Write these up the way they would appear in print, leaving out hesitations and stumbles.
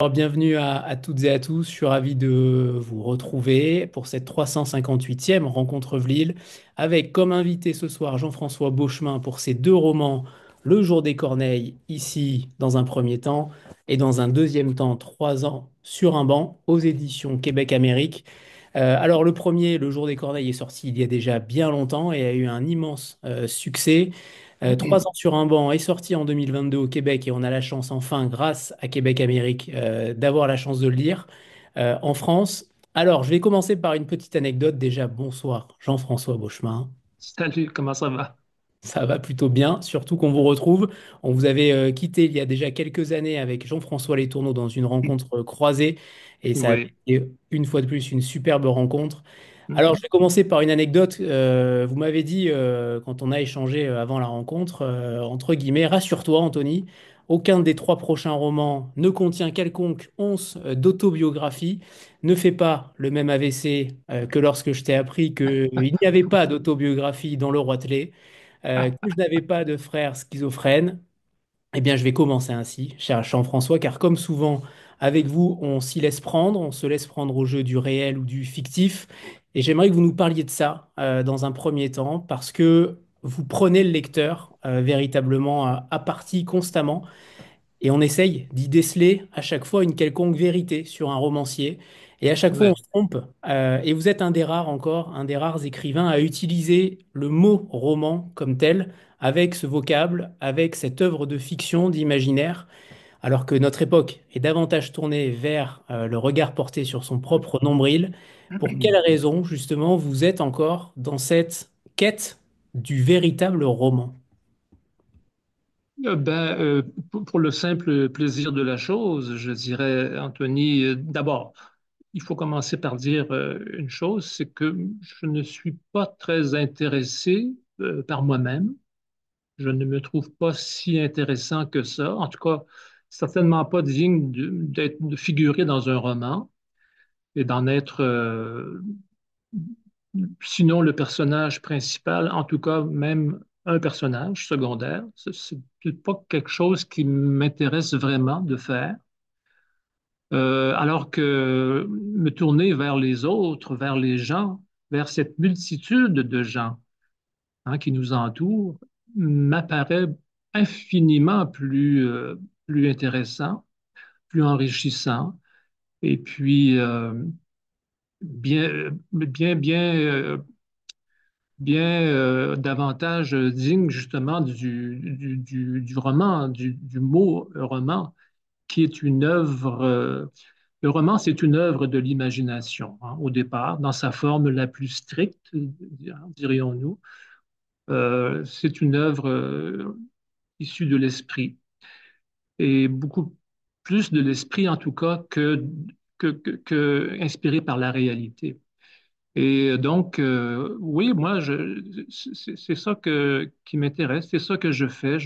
Alors, bienvenue à toutes et à tous. Je suis ravi de vous retrouver pour cette 358e rencontre Vlil avec comme invité ce soir Jean-François Beauchemin pour ses deux romans Le Jour des Corneilles, ici dans un premier temps, et dans un deuxième temps, 3 ans sur un banc aux éditions Québec-Amérique. Alors le premier, Le Jour des Corneilles, est sorti il y a déjà bien longtemps et a eu un immense succès. 3 ans sur un banc est sorti en 2022 au Québec et on a la chance enfin, grâce à Québec Amérique, d'avoir la chance de le lire en France. Alors, je vais commencer par une petite anecdote. Déjà, bonsoir Jean-François Beauchemin. Salut, comment ça va? Ça va plutôt bien, surtout qu'on vous retrouve. On vous avait quitté il y a déjà quelques années avec Jean-François Letourneau dans une rencontre croisée et ça avait Oui. été une fois de plus une superbe rencontre. Alors, je Mhm. vais commencer par une anecdote. Vous m'avez dit, quand on a échangé avant la rencontre, entre guillemets, rassure-toi, Anthony, aucun des trois prochains romans ne contient quelconque once d'autobiographie. Ne fais pas le même AVC que lorsque je t'ai appris qu'il n'y avait pas d'autobiographie dans Le Roitelet, que je n'avais pas de frère schizophrène. Eh bien, je vais commencer ainsi, cher Jean-François, car comme souvent avec vous, on s'y laisse prendre, on se laisse prendre au jeu du réel ou du fictif. Et j'aimerais que vous nous parliez de ça dans un premier temps, parce que vous prenez le lecteur véritablement à partie constamment. Et on essaye d'y déceler à chaque fois une quelconque vérité sur un romancier. Et à chaque fois, on Ouais. se trompe. Et vous êtes un des rares encore, un des rares écrivains à utiliser le mot roman comme tel, avec ce vocable, avec cette œuvre de fiction, d'imaginaire, alors que notre époque est davantage tournée vers le regard porté sur son propre nombril. Pour quelle raison, justement, vous êtes encore dans cette quête du véritable roman? Pour le simple plaisir de la chose, je dirais, Anthony, d'abord, il faut commencer par dire une chose, c'est que je ne suis pas très intéressé par moi-même. Je ne me trouve pas si intéressant que ça. En tout cas, certainement pas digne de figurer dans un roman et d'en être sinon le personnage principal, en tout cas même un personnage secondaire. C'est pas quelque chose qui m'intéresse vraiment de faire. Alors que me tourner vers les autres, vers les gens, vers cette multitude de gens qui nous entourent, m'apparaît infiniment plus intéressant, plus enrichissant, et puis bien davantage digne justement du roman, du mot roman, qui est une œuvre. Le roman, c'est une œuvre de l'imagination, au départ, dans sa forme la plus stricte, dirions-nous. C'est une œuvre issue de l'esprit, et beaucoup plus de l'esprit en tout cas que inspirée par la réalité. Et donc, oui, c'est ça qui m'intéresse, c'est ça que je fais.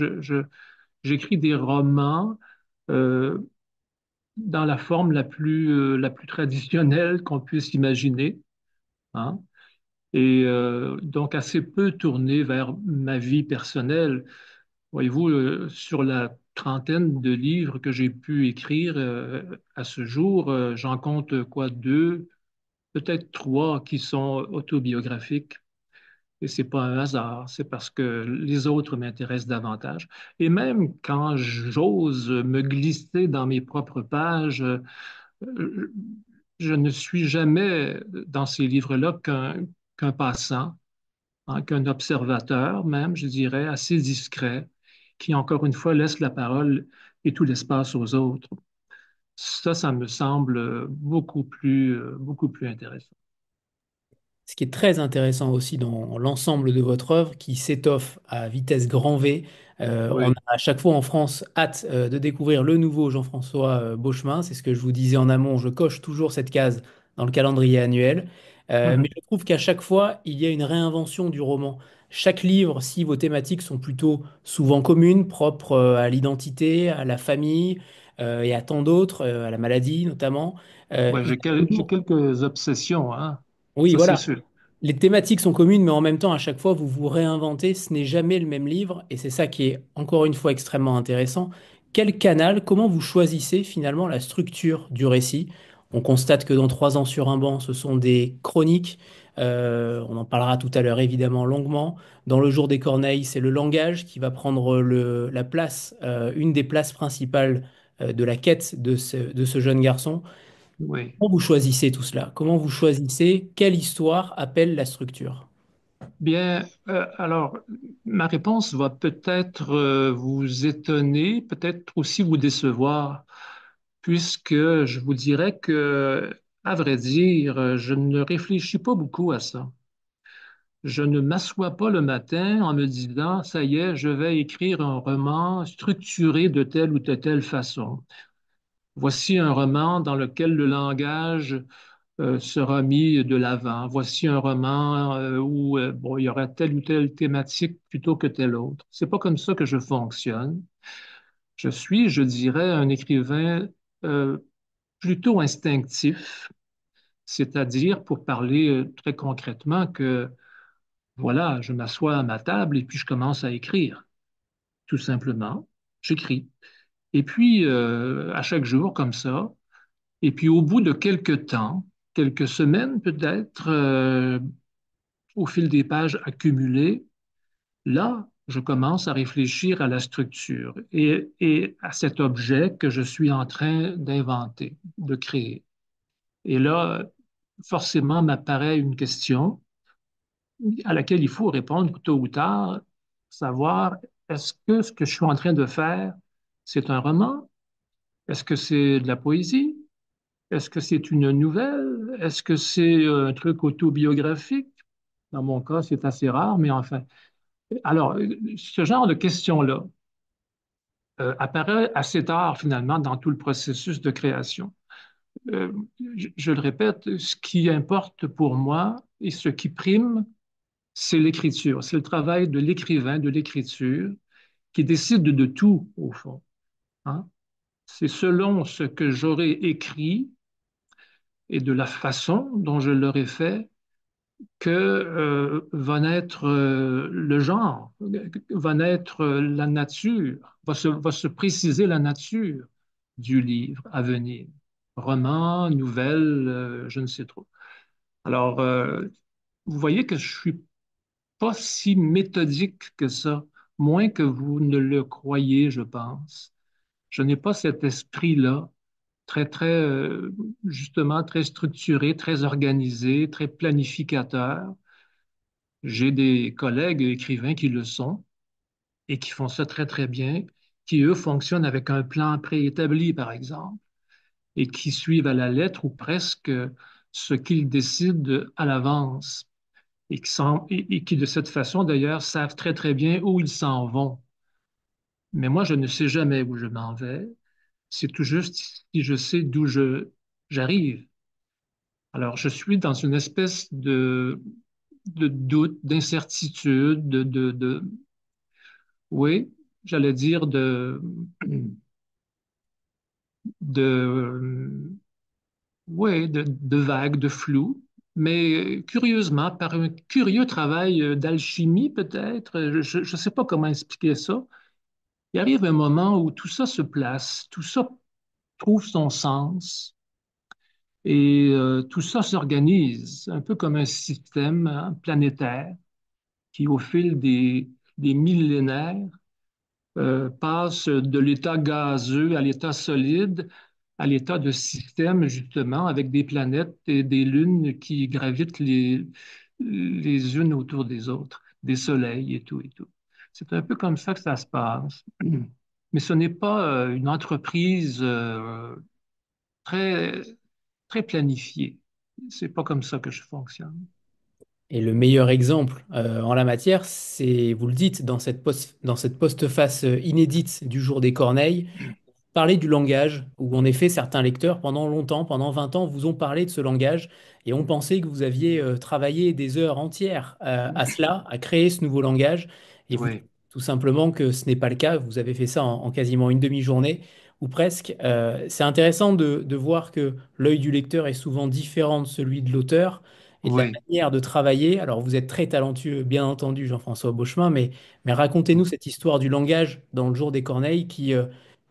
J'écris des romans euh, dans la forme la plus traditionnelle qu'on puisse imaginer, hein, et donc assez peu tourné vers ma vie personnelle. Voyez-vous, sur la trentaine de livres que j'ai pu écrire à ce jour, j'en compte quoi, deux, peut-être trois qui sont autobiographiques. Et c'est pas un hasard, c'est parce que les autres m'intéressent davantage. Et même quand j'ose me glisser dans mes propres pages, euh, je ne suis jamais dans ces livres-là qu'un passant, qu'un observateur même, je dirais, assez discret, qui encore une fois laisse la parole et tout l'espace aux autres. Ça me semble beaucoup plus intéressant. Ce qui est très intéressant aussi dans l'ensemble de votre œuvre, qui s'étoffe à vitesse grand V. On Oui. a à chaque fois en France hâte de découvrir le nouveau Jean-François Beauchemin. C'est ce que je vous disais en amont. Je coche toujours cette case dans le calendrier annuel. Mais Mhm. je trouve qu'à chaque fois, il y a une réinvention du roman. Chaque livre, si vos thématiques sont plutôt souvent communes, propres à l'identité, à la famille et à tant d'autres, à la maladie notamment, Ouais, il y a j'ai toujours. quelques obsessions, hein. Oui, Ça c'est voilà. sûr. Les thématiques sont communes, mais en même temps, à chaque fois, vous vous réinventez. Ce n'est jamais le même livre, et c'est ça qui est encore une fois extrêmement intéressant. quel canal, comment vous choisissez finalement la structure du récit? On constate que dans 3 ans sur un banc, ce sont des chroniques. On en parlera tout à l'heure évidemment longuement. Dans Le Jour des Corneilles, c'est le langage qui va prendre la place, une des places principales de la quête de ce jeune garçon. Oui. Comment vous choisissez tout cela? Comment vous choisissez quelle histoire appelle la structure? Bien, alors, ma réponse va peut-être vous étonner, peut-être aussi vous décevoir, puisque je vous dirais que, à vrai dire, je ne réfléchis pas beaucoup à ça. Je ne m'assois pas le matin en me disant, ça y est, je vais écrire un roman structuré de telle ou de telle façon. Voici un roman dans lequel le langage sera mis de l'avant. Voici un roman où bon, il y aura telle ou telle thématique plutôt que telle autre. C'est pas comme ça que je fonctionne. Je suis, je dirais, un écrivain euh, plutôt instinctif, c'est-à-dire, pour parler très concrètement, que voilà, je m'assois à ma table et puis je commence à écrire, tout simplement. J'écris. Et puis, à chaque jour, comme ça, et puis au bout de quelques temps, quelques semaines peut-être, au fil des pages accumulées, là, je commence à réfléchir à la structure et à cet objet que je suis en train d'inventer, de créer. Et là, forcément, m'apparaît une question à laquelle il faut répondre tôt ou tard, savoir est-ce que ce que je suis en train de faire, c'est un roman? Est-ce que c'est de la poésie? Est-ce que c'est une nouvelle? Est-ce que c'est un truc autobiographique? Dans mon cas, c'est assez rare, mais enfin. Alors, ce genre de questions-là apparaît assez tard, finalement, dans tout le processus de création. Euh, je le répète, ce qui importe pour moi et ce qui prime, c'est l'écriture. C'est le travail de l'écrivain, de l'écriture, qui décide de tout, au fond. Hein. C'est selon ce que j'aurai écrit et de la façon dont je l'aurai fait que va naître le genre, va naître la nature, va se préciser la nature du livre à venir. Roman, nouvelle, je ne sais trop. Alors, vous voyez que je suis pas si méthodique que ça, moins que vous ne le croyez, je pense. Je n'ai pas cet esprit-là, très, très, justement, très structuré, très organisé, très planificateur. J'ai des collègues écrivains qui le sont et qui font ça très, très bien, qui, eux, fonctionnent avec un plan préétabli, par exemple, et qui suivent à la lettre ou presque ce qu'ils décident à l'avance et qui, de cette façon, d'ailleurs, savent très, très bien où ils s'en vont. Mais moi, je ne sais jamais où je m'en vais. C'est tout juste si je sais j'arrive. Alors, je suis dans une espèce de doute, d'incertitude, oui, j'allais dire de, oui, de vagues, de flou. Mais curieusement, par un curieux travail d'alchimie peut-être, je ne sais pas comment expliquer ça, il arrive un moment où tout ça se place, tout ça trouve son sens et tout ça s'organise, un peu comme un système planétaire qui, au fil des millénaires, passe de l'état gazeux à l'état solide, à l'état de système, justement, avec des planètes et des lunes qui gravitent les unes autour des autres, des soleils et tout et tout. C'est un peu comme ça que ça se passe. Mais ce n'est pas une entreprise très, très planifiée. C'est pas comme ça que je fonctionne. Et le meilleur exemple en la matière, c'est, vous le dites, dans cette postface inédite du Jour des Corneilles, parler du langage, où en effet certains lecteurs, pendant longtemps, pendant 20 ans, vous ont parlé de ce langage et ont pensé que vous aviez travaillé des heures entières à cela, à créer ce nouveau langage. Et vous dites Oui, tout simplement que ce n'est pas le cas. Vous avez fait ça en quasiment une demi-journée ou presque. C'est intéressant de voir que l'œil du lecteur est souvent différent de celui de l'auteur et de la oui. manière de travailler. Alors vous êtes très talentueux, bien entendu, Jean-François Beauchemin, mais racontez-nous cette histoire du langage dans le Jour des Corneilles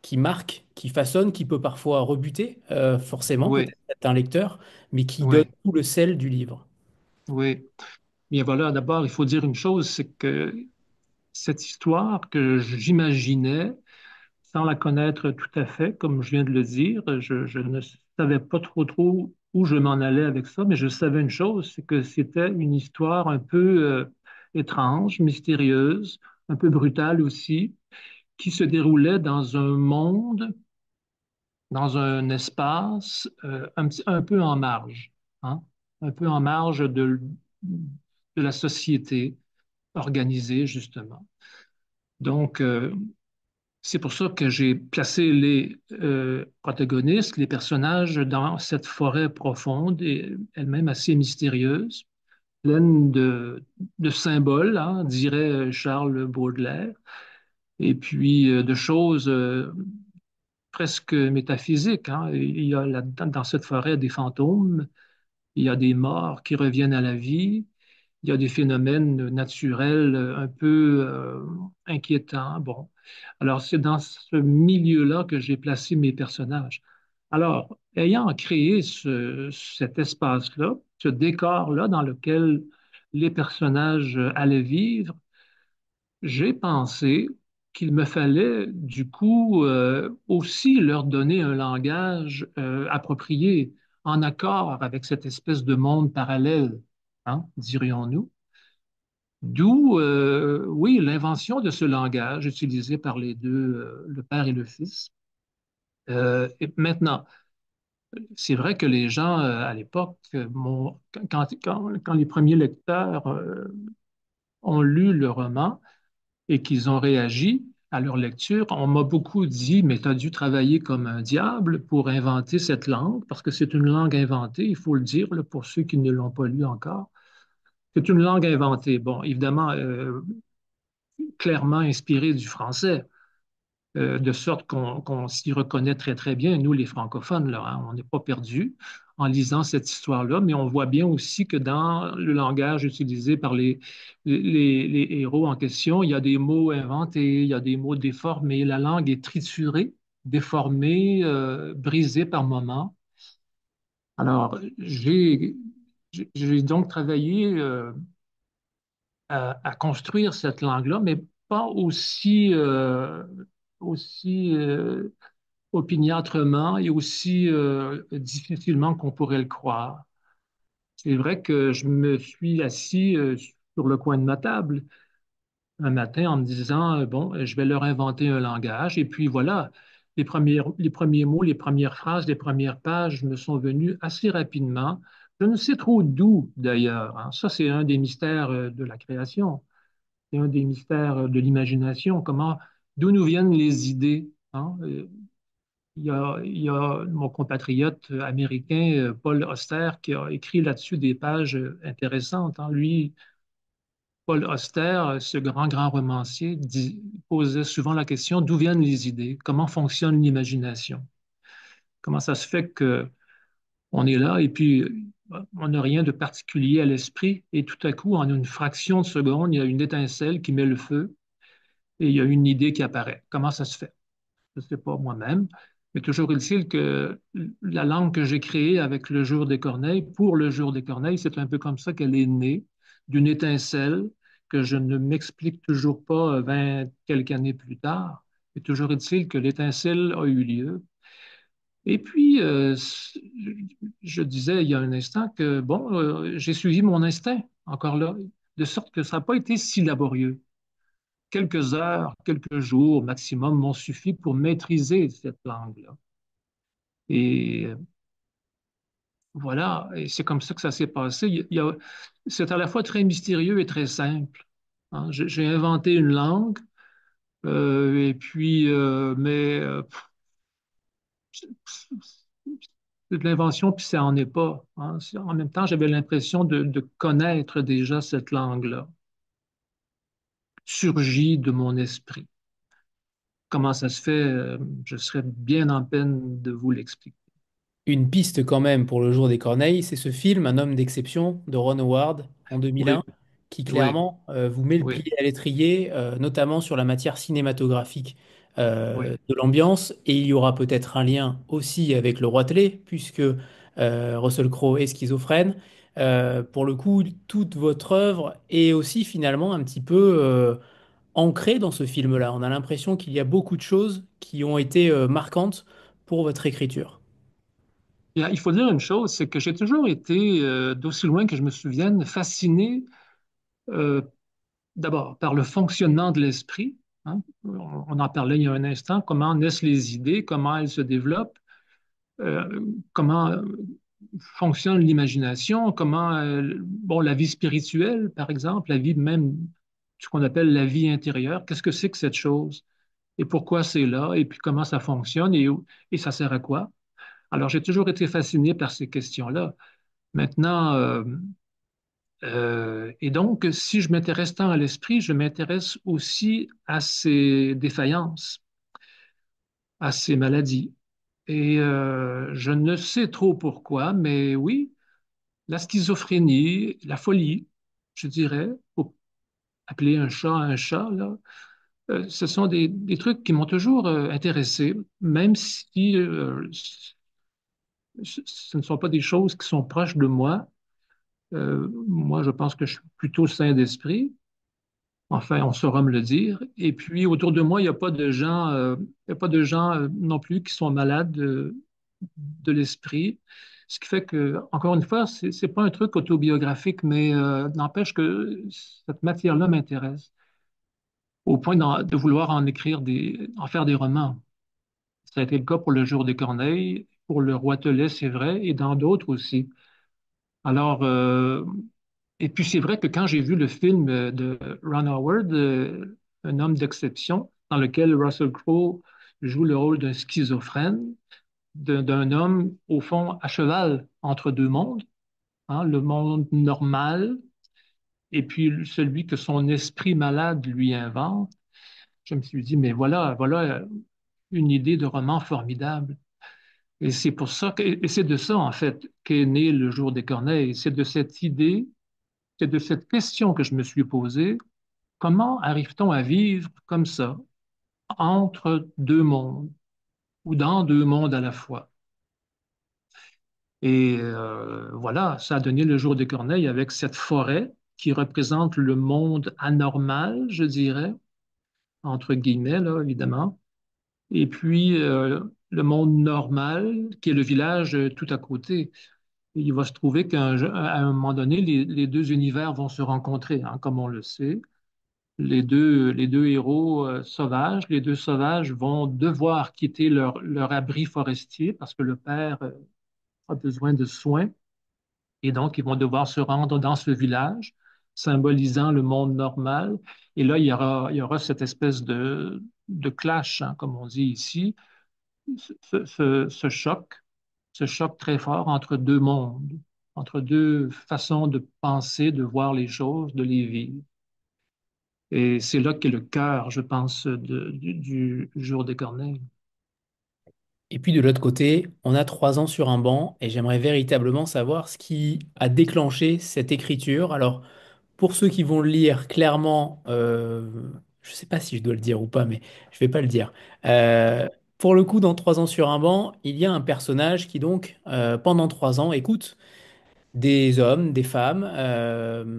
qui marque, qui façonne, qui peut parfois rebuter, forcément, Oui, peut-être certains lecteurs, mais qui donne oui, tout le sel du livre. oui. Bien voilà, d'abord, il faut dire une chose, c'est que cette histoire que j'imaginais, sans la connaître tout à fait, comme je viens de le dire, je ne savais pas trop où je m'en allais avec ça, mais je savais une chose, c'est que c'était une histoire un peu étrange, mystérieuse, un peu brutale aussi, qui se déroulait dans un monde, dans un espace un peu en marge, hein, un peu en marge de la société organisée, justement. Donc, c'est pour ça que j'ai placé les protagonistes, les personnages, dans cette forêt profonde et elle-même assez mystérieuse, pleine de symboles, hein, dirait Charles Baudelaire, et puis de choses presque métaphysiques, hein. Il y a dans cette forêt des fantômes, il y a des morts qui reviennent à la vie, il y a des phénomènes naturels un peu inquiétants. Bon, alors c'est dans ce milieu-là que j'ai placé mes personnages. Alors, ayant créé cet espace-là, ce décor-là dans lequel les personnages allaient vivre, j'ai pensé qu'il me fallait du coup aussi leur donner un langage approprié, en accord avec cette espèce de monde parallèle, hein, dirions-nous. D'où, oui, l'invention de ce langage utilisé par les deux, le père et le fils. Et maintenant, c'est vrai que les gens à l'époque, quand les premiers lecteurs ont lu le roman, et qu'ils ont réagi à leur lecture, on m'a beaucoup dit, mais tu as dû travailler comme un diable pour inventer cette langue, parce que c'est une langue inventée, il faut le dire là, pour ceux qui ne l'ont pas lu encore. C'est une langue inventée, bon, évidemment, clairement inspirée du français, de sorte qu'on s'y reconnaît très bien, nous les francophones, là, hein, on n'est pas perdus en lisant cette histoire-là, mais on voit bien aussi que dans le langage utilisé par les héros en question, il y a des mots inventés, il y a des mots déformés, la langue est triturée, déformée, brisée par moments. Alors, j'ai donc travaillé à construire cette langue-là, mais pas aussi opiniâtrement et aussi difficilement qu'on pourrait le croire. C'est vrai que je me suis assis sur le coin de ma table un matin en me disant, bon, je vais leur inventer un langage. Et puis voilà, les premiers mots, les premières phrases, les premières pages me sont venus assez rapidement. Je ne sais trop d'où d'ailleurs, hein. Ça, c'est un des mystères de la création. C'est un des mystères de l'imagination. D'où nous viennent les idées, hein? Il y a mon compatriote américain, Paul Auster, qui a écrit là-dessus des pages intéressantes, hein. Lui, Paul Auster, ce grand romancier, posait souvent la question d'où viennent les idées, comment fonctionne l'imagination, comment ça se fait que on est là et puis on n'a rien de particulier à l'esprit et tout à coup, en une fraction de seconde, il y a une étincelle qui met le feu et il y a une idée qui apparaît. Comment ça se fait? Je ne sais pas moi-même, mais toujours est-il que la langue que j'ai créée avec le jour des corneilles, pour le jour des corneilles, c'est un peu comme ça qu'elle est née, d'une étincelle que je ne m'explique toujours pas 20 quelques années plus tard. Et toujours est-il que l'étincelle a eu lieu. Et puis, je disais il y a un instant que, bon, j'ai suivi mon instinct, encore là, de sorte que ça n'a pas été si laborieux. Quelques heures, quelques jours maximum m'ont suffi pour maîtriser cette langue-là. Et voilà, et c'est comme ça que ça s'est passé. C'est à la fois très mystérieux et très simple, hein. J'ai inventé une langue, et puis, mais c'est de l'invention, puis ça n'en est pas, hein. En même temps, j'avais l'impression de connaître déjà cette langue-là, surgie de mon esprit. Comment ça se fait, je serais bien en peine de vous l'expliquer. Une piste quand même pour le jour des corneilles, c'est ce film Un homme d'exception de Ron Howard en 2001, Oui, qui oui, clairement vous met le oui, pied à l'étrier, notamment sur la matière cinématographique Oui. de l'ambiance. Et il y aura peut-être un lien aussi avec le roi Télé, puisque Russell Crowe est schizophrène. Pour le coup, toute votre œuvre est aussi finalement un petit peu ancrée dans ce film-là. On a l'impression qu'il y a beaucoup de choses qui ont été marquantes pour votre écriture. Il faut dire une chose, c'est que j'ai toujours été, d'aussi loin que je me souvienne, fasciné euh, d'abord par le fonctionnement de l'esprit. Hein. On en parlait il y a un instant, comment naissent les idées, comment elles se développent, comment fonctionne l'imagination, comment, bon, la vie spirituelle, par exemple, la vie même, ce qu'on appelle la vie intérieure, qu'est-ce que c'est que cette chose? Et pourquoi c'est là? Et puis comment ça fonctionne? Et ça sert à quoi? Alors, j'ai toujours été fasciné par ces questions-là. Maintenant, et donc, si je m'intéresse tant à l'esprit, je m'intéresse aussi à ses défaillances, à ses maladies. Et je ne sais trop pourquoi, mais oui, la schizophrénie, la folie, je dirais, pour appeler un chat, là, ce sont des trucs qui m'ont toujours intéressé, même si ce ne sont pas des choses qui sont proches de moi. Moi, je pense que je suis plutôt sain d'esprit. Enfin, on saura me le dire. Et puis, autour de moi, il n'y a pas de gens, il y a pas de gens non plus qui sont malades de l'esprit. Ce qui fait que, encore une fois, c'est pas un truc autobiographique, mais n'empêche que cette matière-là m'intéresse, au point de vouloir en écrire en faire des romans. Ça a été le cas pour Le Jour des Corneilles, pour Le Roi Tellet, c'est vrai, et dans d'autres aussi. Alors, et puis c'est vrai que quand j'ai vu le film de Ron Howard, Un homme d'exception, dans lequel Russell Crowe joue le rôle d'un schizophrène, d'un homme, au fond, à cheval entre deux mondes, hein, le monde normal et puis celui que son esprit malade lui invente, je me suis dit, mais voilà une idée de roman formidable. Et c'est pour ça et c'est de ça, en fait, qu'est né Le Jour des Corneilles. C'est de cette idée, c'est de cette question que je me suis posée. Comment arrive-t-on à vivre comme ça, entre deux mondes, ou dans deux mondes à la fois? Et voilà, ça a donné Le Jour des Corneilles avec cette forêt qui représente le monde anormal, je dirais, entre guillemets, là, évidemment. Et puis le monde normal, qui est le village tout à côté. Il va se trouver qu'à un moment donné, les deux univers vont se rencontrer, hein, comme on le sait. Les deux héros sauvages, les deux sauvages vont devoir quitter leur abri forestier parce que le père a besoin de soins et donc ils vont devoir se rendre dans ce village symbolisant le monde normal. Et là, il y aura cette espèce de clash, hein, comme on dit ici, ce choc très fort entre deux mondes, entre deux façons de penser, de voir les choses, de les vivre. Et c'est là qu'est le cœur, je pense, du jour des Corneilles. Et puis de l'autre côté, on a 3 ans sur un banc et j'aimerais véritablement savoir ce qui a déclenché cette écriture. Alors, pour ceux qui vont le lire, clairement, je ne sais pas si je dois le dire ou pas, mais je vais pas le dire. Pour le coup, dans 3 ans sur un banc, il y a un personnage qui donc, pendant 3 ans, écoute des hommes, des femmes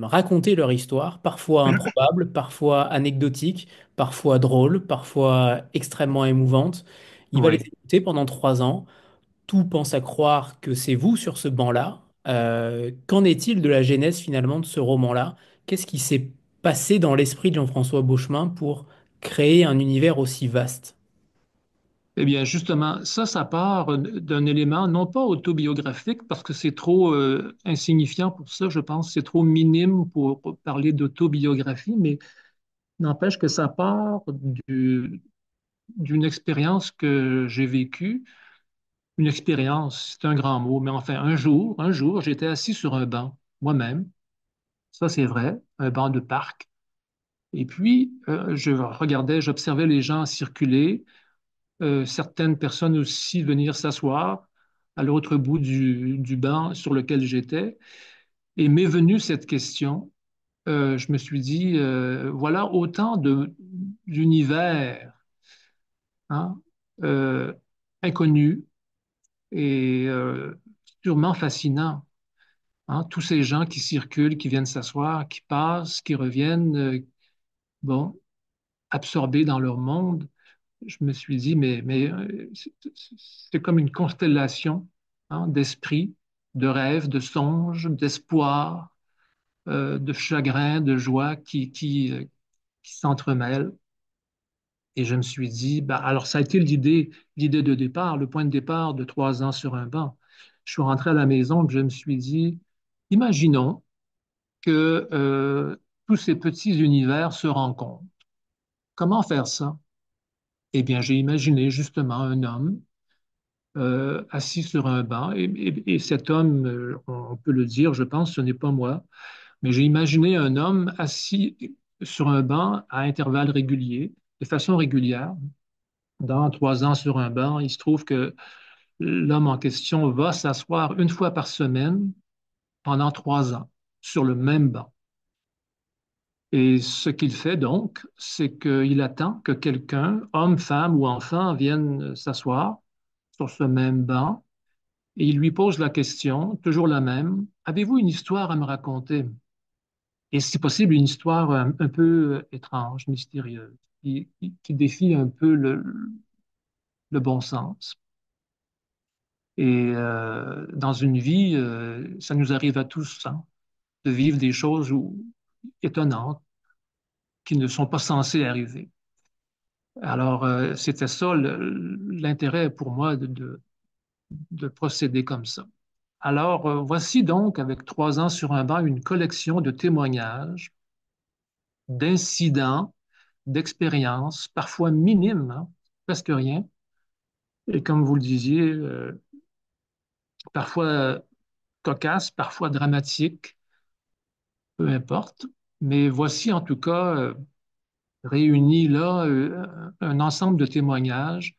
raconter leur histoire, parfois improbable, parfois anecdotique, parfois drôle, parfois extrêmement émouvante. Il va les Oui. écouter pendant 3 ans. Tout pense à croire que c'est vous sur ce banc-là. Qu'en est-il de la genèse finalement de ce roman-là? Qu'est-ce qui s'est passé dans l'esprit de Jean-François Beauchemin pour créer un univers aussi vaste? Eh bien, justement, ça part d'un élément non pas autobiographique, parce que c'est trop insignifiant pour ça, je pense, c'est trop minime pour parler d'autobiographie, mais n'empêche que ça part d'une expérience que j'ai vécue. Une expérience, c'est un grand mot, mais enfin, un jour, j'étais assis sur un banc, moi-même, ça c'est vrai, un banc de parc, et puis je regardais, j'observais les gens circuler, certaines personnes aussi venir s'asseoir à l'autre bout du banc sur lequel j'étais. Et m'est venue cette question. Je me suis dit, voilà autant d'univers hein, euh, inconnu et sûrement fascinant. Hein, tous ces gens qui circulent, qui viennent s'asseoir, qui passent, qui reviennent, bon, absorbés dans leur monde. Je me suis dit, mais c'est comme une constellation, hein, d'esprits, de rêves, de songes, d'espoir, de chagrin, de joie qui s'entremêlent. Et je me suis dit, bah, alors ça a été l'idée de départ, le point de départ de 3 ans sur un banc. Je suis rentré à la maison et je me suis dit, imaginons que tous ces petits univers se rencontrent. Comment faire ça? Eh bien, j'ai imaginé justement un homme assis sur un banc et cet homme, on peut le dire, je pense, ce n'est pas moi, mais j'ai imaginé un homme assis sur un banc à intervalles réguliers, de façon régulière. Dans 3 ans sur un banc, il se trouve que l'homme en question va s'asseoir une fois par semaine pendant 3 ans sur le même banc. Et ce qu'il fait donc, c'est qu'il attend que quelqu'un, homme, femme ou enfant, vienne s'asseoir sur ce même banc et il lui pose la question, toujours la même, avez-vous une histoire à me raconter? Et si possible, une histoire un peu étrange, mystérieuse, qui défie un peu le bon sens. Et dans une vie, ça nous arrive à tous, hein, de vivre des choses étonnantes qui ne sont pas censées arriver. Alors, c'était ça l'intérêt pour moi de procéder comme ça. Alors, voici donc, avec 3 ans sur un banc, une collection de témoignages, d'incidents, d'expériences, parfois minimes, hein, presque rien, et comme vous le disiez, parfois cocasses, parfois dramatiques, peu importe. Mais voici en tout cas réunis là un ensemble de témoignages,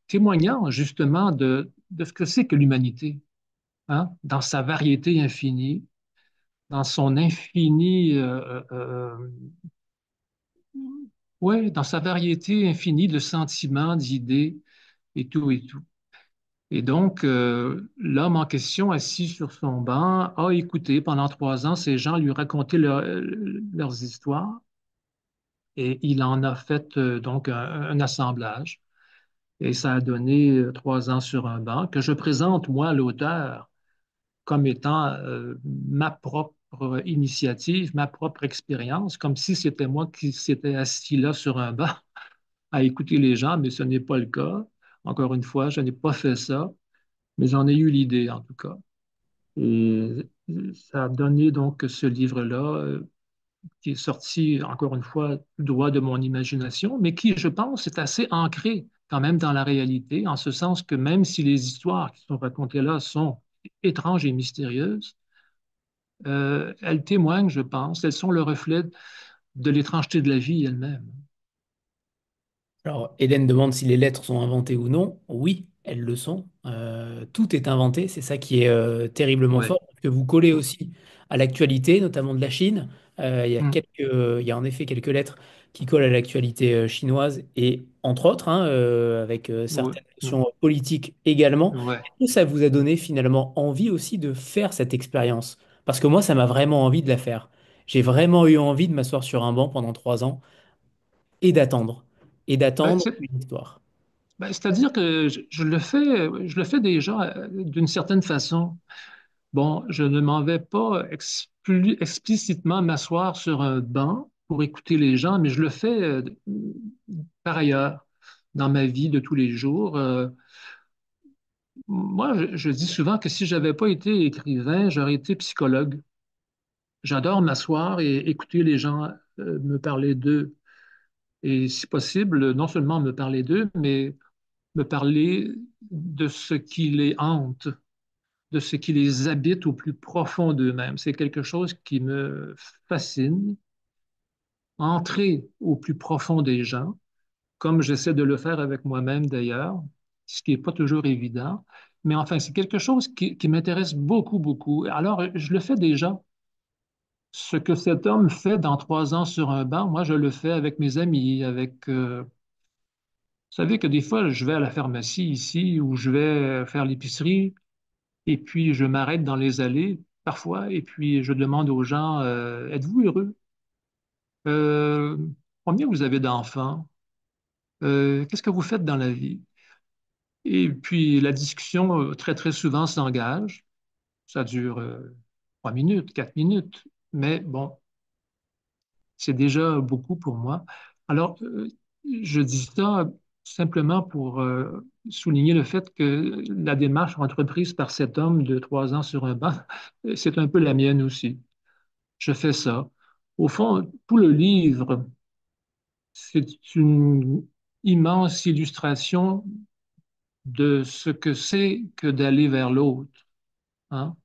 témoignant justement de ce que c'est que l'humanité, hein, dans sa variété infinie, dans son infini, ouais, dans sa variété infinie de sentiments, d'idées et tout et tout. Et donc, l'homme en question, assis sur son banc, a écouté pendant 3 ans ces gens lui raconter leurs histoires et il en a fait donc un assemblage. Et ça a donné 3 ans sur un banc que je présente, moi, l'auteur, comme étant ma propre initiative, ma propre expérience, comme si c'était moi qui s'étais assis là sur un banc à écouter les gens, mais ce n'est pas le cas. Encore une fois, je n'ai pas fait ça, mais j'en ai eu l'idée en tout cas. Et ça a donné donc ce livre-là, qui est sorti, encore une fois, du droit de mon imagination, mais qui, je pense, est assez ancré quand même dans la réalité, en ce sens que même si les histoires qui sont racontées là sont étranges et mystérieuses, elles témoignent, je pense, elles sont le reflet de l'étrangeté de la vie elle-même. Alors, Hélène demande si les lettres sont inventées ou non. Oui, elles le sont. Tout est inventé. C'est ça qui est terriblement Ouais. fort, parce que vous collez aussi à l'actualité, notamment de la Chine. Mm. Il y a en effet quelques lettres qui collent à l'actualité chinoise et entre autres, hein, avec Ouais. certaines notions politiques également. Ouais. Est-ce que ça vous a donné finalement envie aussi de faire cette expérience? Parce que moi, ça m'a vraiment envie de la faire. J'ai vraiment eu envie de m'asseoir sur un banc pendant 3 ans et d'attendre. Et Ben, d'attendre une histoire. c'est-à-dire que je le fais déjà d'une certaine façon. Bon, je ne m'en vais pas explicitement m'asseoir sur un banc pour écouter les gens, mais je le fais par ailleurs dans ma vie de tous les jours. Moi, je dis souvent que si j'avais pas été écrivain, j'aurais été psychologue. J'adore m'asseoir et écouter les gens me parler d'eux. Et si possible, non seulement me parler d'eux, mais me parler de ce qui les hante, de ce qui les habite au plus profond d'eux-mêmes. C'est quelque chose qui me fascine, entrer au plus profond des gens, comme j'essaie de le faire avec moi-même d'ailleurs, ce qui n'est pas toujours évident. Mais enfin, c'est quelque chose qui m'intéresse beaucoup, beaucoup. Alors, je le fais déjà. Ce que cet homme fait dans 3 ans sur un banc, moi, je le fais avec mes amis, avec savez que des fois, je vais à la pharmacie ici ou je vais faire l'épicerie et puis je m'arrête dans les allées parfois et puis je demande aux gens, êtes-vous heureux? Euh, Combien vous avez d'enfants? Qu'est-ce que vous faites dans la vie? Et puis la discussion très très souvent s'engage. Ça dure 3 minutes, 4 minutes, mais bon, c'est déjà beaucoup pour moi. Alors, je dis ça simplement pour souligner le fait que la démarche entreprise par cet homme de 3 ans sur un banc, c'est un peu la mienne aussi. Je fais ça. Au fond, tout le livre, c'est une immense illustration de ce que c'est que d'aller vers l'autre, hein.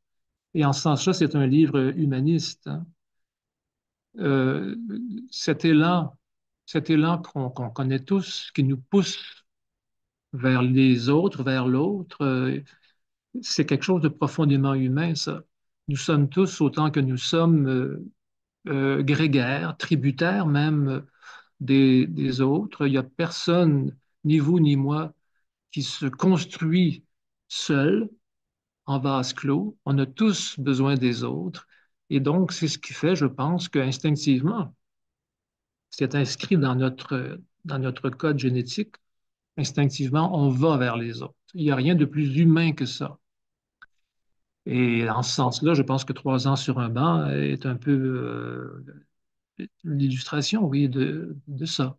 Et en ce sens-là, c'est un livre humaniste, hein. Euh, cet élan, cet élan qu'on connaît tous, qui nous pousse vers les autres, vers l'autre, c'est quelque chose de profondément humain, ça. Nous sommes tous, autant que nous sommes grégaires, tributaires même des autres. Il n'y a personne, ni vous ni moi, qui se construit seul en vase clos. On a tous besoin des autres. Et donc, c'est ce qui fait, je pense, qu'instinctivement, c'est inscrit dans notre code génétique. Instinctivement, on va vers les autres. Il n'y a rien de plus humain que ça. Et en ce sens-là, je pense que 3 ans sur un banc est un peu l'illustration, oui, de ça.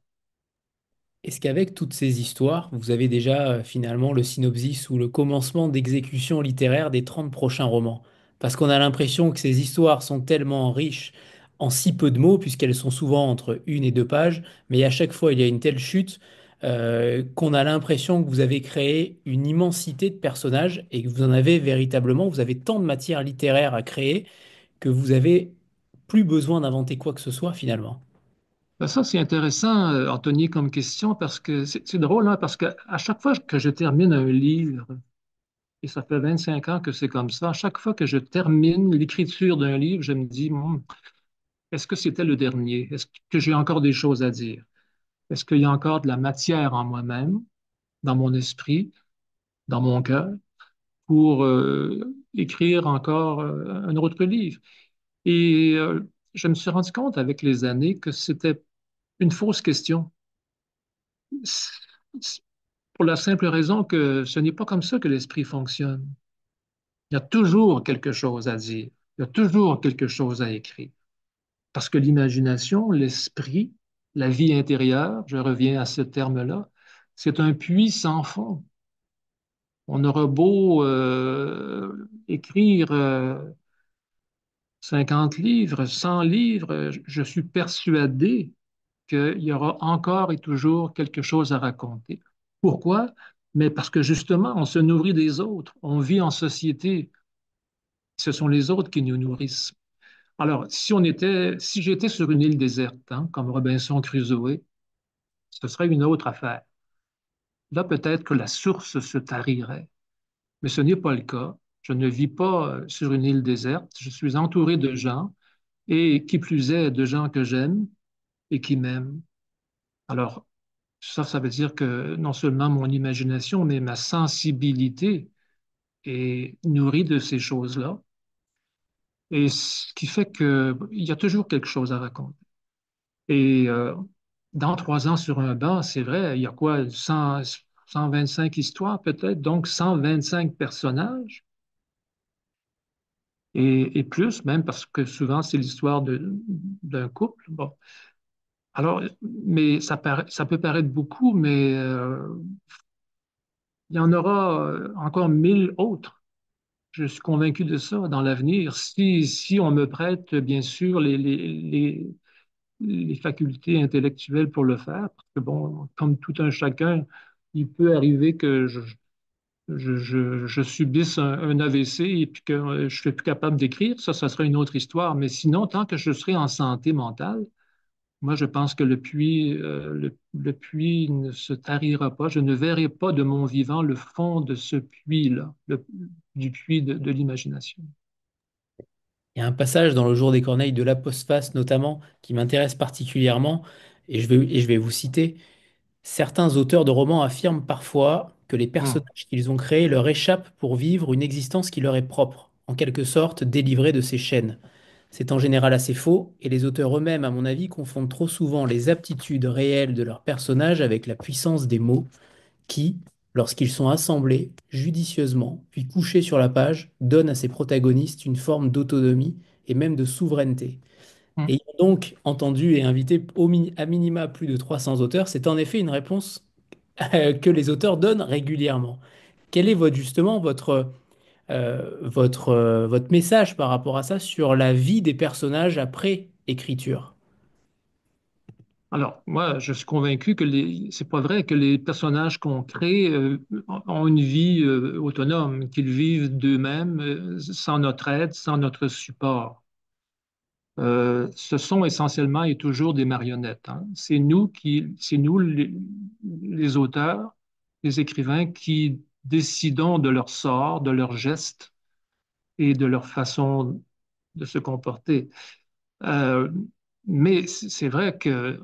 Est-ce qu'avec toutes ces histoires, vous avez déjà finalement le synopsis ou le commencement d'exécution littéraire des 30 prochains romans? Parce qu'on a l'impression que ces histoires sont tellement riches en si peu de mots, puisqu'elles sont souvent entre 1 et 2 pages, mais à chaque fois il y a une telle chute qu'on a l'impression que vous avez créé une immensité de personnages et que vous en avez véritablement, vous avez tant de matière littéraire à créer que vous avez plus besoin d'inventer quoi que ce soit finalement. Ben ça, c'est intéressant, Anthony, comme question, parce que c'est drôle, hein, parce qu'à chaque fois que je termine un livre, et ça fait 25 ans que c'est comme ça, à chaque fois que je termine l'écriture d'un livre, je me dis, est-ce que c'était le dernier? Est-ce que j'ai encore des choses à dire? Est-ce qu'il y a encore de la matière en moi-même, dans mon esprit, dans mon cœur, pour écrire encore un autre livre? Et je me suis rendu compte avec les années que c'était une fausse question. C'est pour la simple raison que ce n'est pas comme ça que l'esprit fonctionne. Il y a toujours quelque chose à dire. Il y a toujours quelque chose à écrire. Parce que l'imagination, l'esprit, la vie intérieure, je reviens à ce terme-là, c'est un puits sans fond. On aura beau écrire 50 livres, 100 livres, je suis persuadé qu'il y aura encore et toujours quelque chose à raconter. Pourquoi? Mais parce que justement, on se nourrit des autres, on vit en société, ce sont les autres qui nous nourrissent. Alors, si j'étais sur une île déserte, hein, comme Robinson Crusoe, ce serait une autre affaire. Là, peut-être que la source se tarirait, mais ce n'est pas le cas. Je ne vis pas sur une île déserte. Je suis entouré de gens, et qui plus est, de gens que j'aime et qui m'aiment. Alors, ça veut dire que non seulement mon imagination, mais ma sensibilité est nourrie de ces choses-là. Et ce qui fait qu'il y a toujours quelque chose à raconter. Et dans 3 ans sur un banc, c'est vrai, il y a quoi, 125 histoires peut-être, donc 125 personnages et plus, même parce que souvent c'est l'histoire d'un couple. Bon. Alors, mais ça peut paraître beaucoup, mais il y en aura encore 1 000 autres. Je suis convaincu de ça dans l'avenir. Si on me prête, bien sûr, les facultés intellectuelles pour le faire, parce que, bon, comme tout un chacun, il peut arriver que je subisse un AVC et puis que je ne suis plus capable d'écrire. Ça serait une autre histoire. Mais sinon, tant que je serai en santé mentale, moi, je pense que le puits ne se tarira pas. Je ne verrai pas de mon vivant le fond de ce puits-là, du puits de l'imagination. Il y a un passage dans Le Jour des Corneilles de La Postface notamment qui m'intéresse particulièrement et je vais vous citer. Certains auteurs de romans affirment parfois que les Hum. personnages qu'ils ont créés leur échappent pour vivre une existence qui leur est propre, en quelque sorte délivrés de ces chaînes. C'est en général assez faux, et les auteurs eux-mêmes, à mon avis, confondent trop souvent les aptitudes réelles de leurs personnages avec la puissance des mots qui, lorsqu'ils sont assemblés judicieusement, puis couchés sur la page, donnent à ces protagonistes une forme d'autonomie et même de souveraineté. Hum. Ayant donc entendu et invité à minima plus de 300 auteurs, c'est en effet une réponse que les auteurs donnent régulièrement. Quel est justement votre message par rapport à ça sur la vie des personnages après écriture? Alors, moi, je suis convaincu que c'est pas vrai que les personnages qu'on crée ont une vie autonome, qu'ils vivent d'eux-mêmes sans notre aide, sans notre support. Ce sont essentiellement et toujours des marionnettes, hein. C'est nous les auteurs, les écrivains, qui décidons de leur sort, de leurs gestes et de leur façon de se comporter. Euh, mais c'est vrai que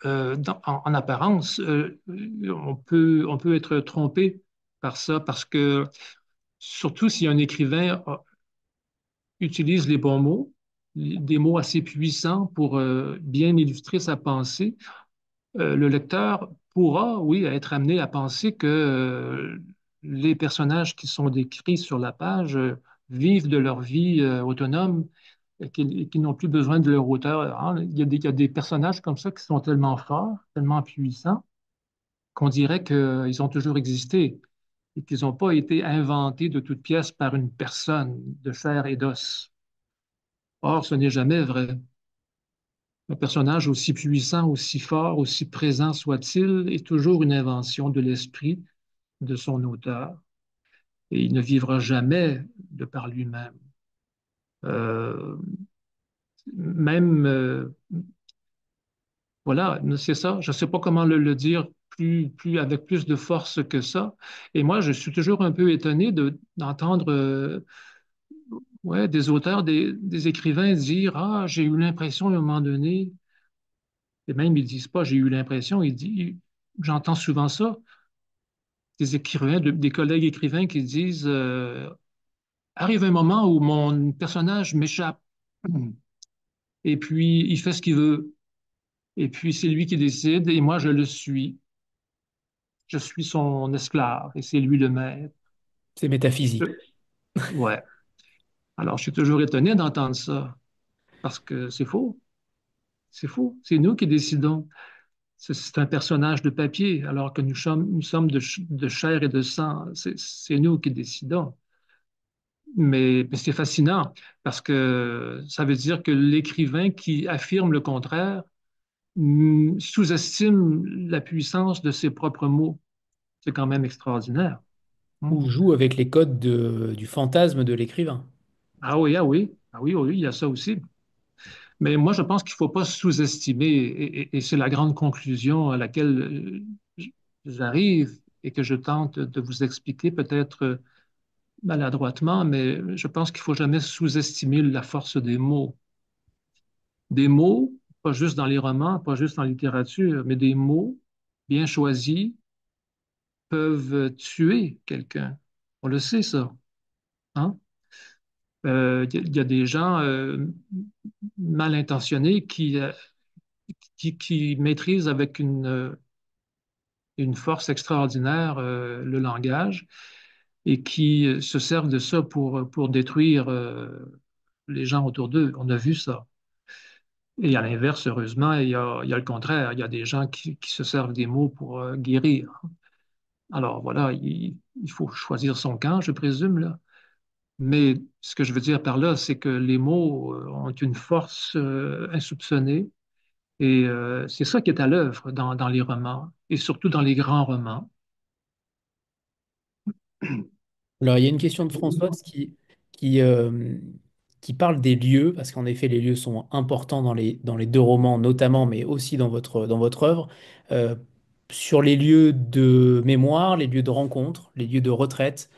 en apparence, on peut être trompé par ça parce que surtout si un écrivain utilise les bons mots, des mots assez puissants pour bien illustrer sa pensée, le lecteur pourra, oui, être amené à penser que les personnages qui sont décrits sur la page vivent de leur vie autonome et qui n'ont plus besoin de leur auteur, hein. Il y a des personnages comme ça qui sont tellement forts, tellement puissants, qu'on dirait qu'ils ont toujours existé et qu'ils n'ont pas été inventés de toutes pièces par une personne de chair et d'os. Or, ce n'est jamais vrai. Un personnage aussi puissant, aussi fort, aussi présent soit-il, est toujours une invention de l'esprit de son auteur et il ne vivra jamais de par lui-même. Euh, même, voilà, c'est ça. Je ne sais pas comment le dire avec plus de force que ça. Et moi, je suis toujours un peu étonné d'entendre ouais, des auteurs, des écrivains dire, ah, j'ai eu l'impression à un moment donné, et même ils disent pas j'ai eu l'impression, ils disent, j'entends souvent ça, des écrivains, des collègues écrivains qui disent, arrive un moment où mon personnage m'échappe, et puis il fait ce qu'il veut, et puis c'est lui qui décide, et moi je le suis. Je suis son esclave, et c'est lui le maître. C'est métaphysique. Ouais. Alors je suis toujours étonné d'entendre ça, parce que c'est faux. C'est faux. C'est nous qui décidons. C'est un personnage de papier, alors que nous sommes de chair et de sang. C'est nous qui décidons. Mais c'est fascinant parce que ça veut dire que l'écrivain qui affirme le contraire sous-estime la puissance de ses propres mots. C'est quand même extraordinaire, hein. Ou joue avec les codes du fantasme de l'écrivain. Ah oui, ah oui, ah oui, oui, il y a ça aussi. Mais moi, je pense qu'il ne faut pas sous-estimer, et c'est la grande conclusion à laquelle j'arrive et que je tente de vous expliquer peut-être maladroitement, mais je pense qu'il ne faut jamais sous-estimer la force des mots. Des mots, pas juste dans les romans, pas juste en littérature, mais des mots bien choisis peuvent tuer quelqu'un. On le sait, ça, hein? Il y a des gens mal intentionnés qui maîtrisent avec une force extraordinaire le langage et qui se servent de ça pour détruire les gens autour d'eux. On a vu ça. Et à l'inverse, heureusement, il y a le contraire. Il y a des gens qui se servent des mots pour guérir. Alors voilà, il faut choisir son camp, je présume, là. Mais ce que je veux dire par là, c'est que les mots ont une force insoupçonnée et c'est ça qui est à l'œuvre dans les romans et surtout dans les grands romans. Alors, il y a une question de Françoise qui, euh, qui parle des lieux, parce qu'en effet, les lieux sont importants dans les deux romans notamment, mais aussi dans votre œuvre. Euh, sur les lieux de mémoire, les lieux de rencontre, les lieux de retraite,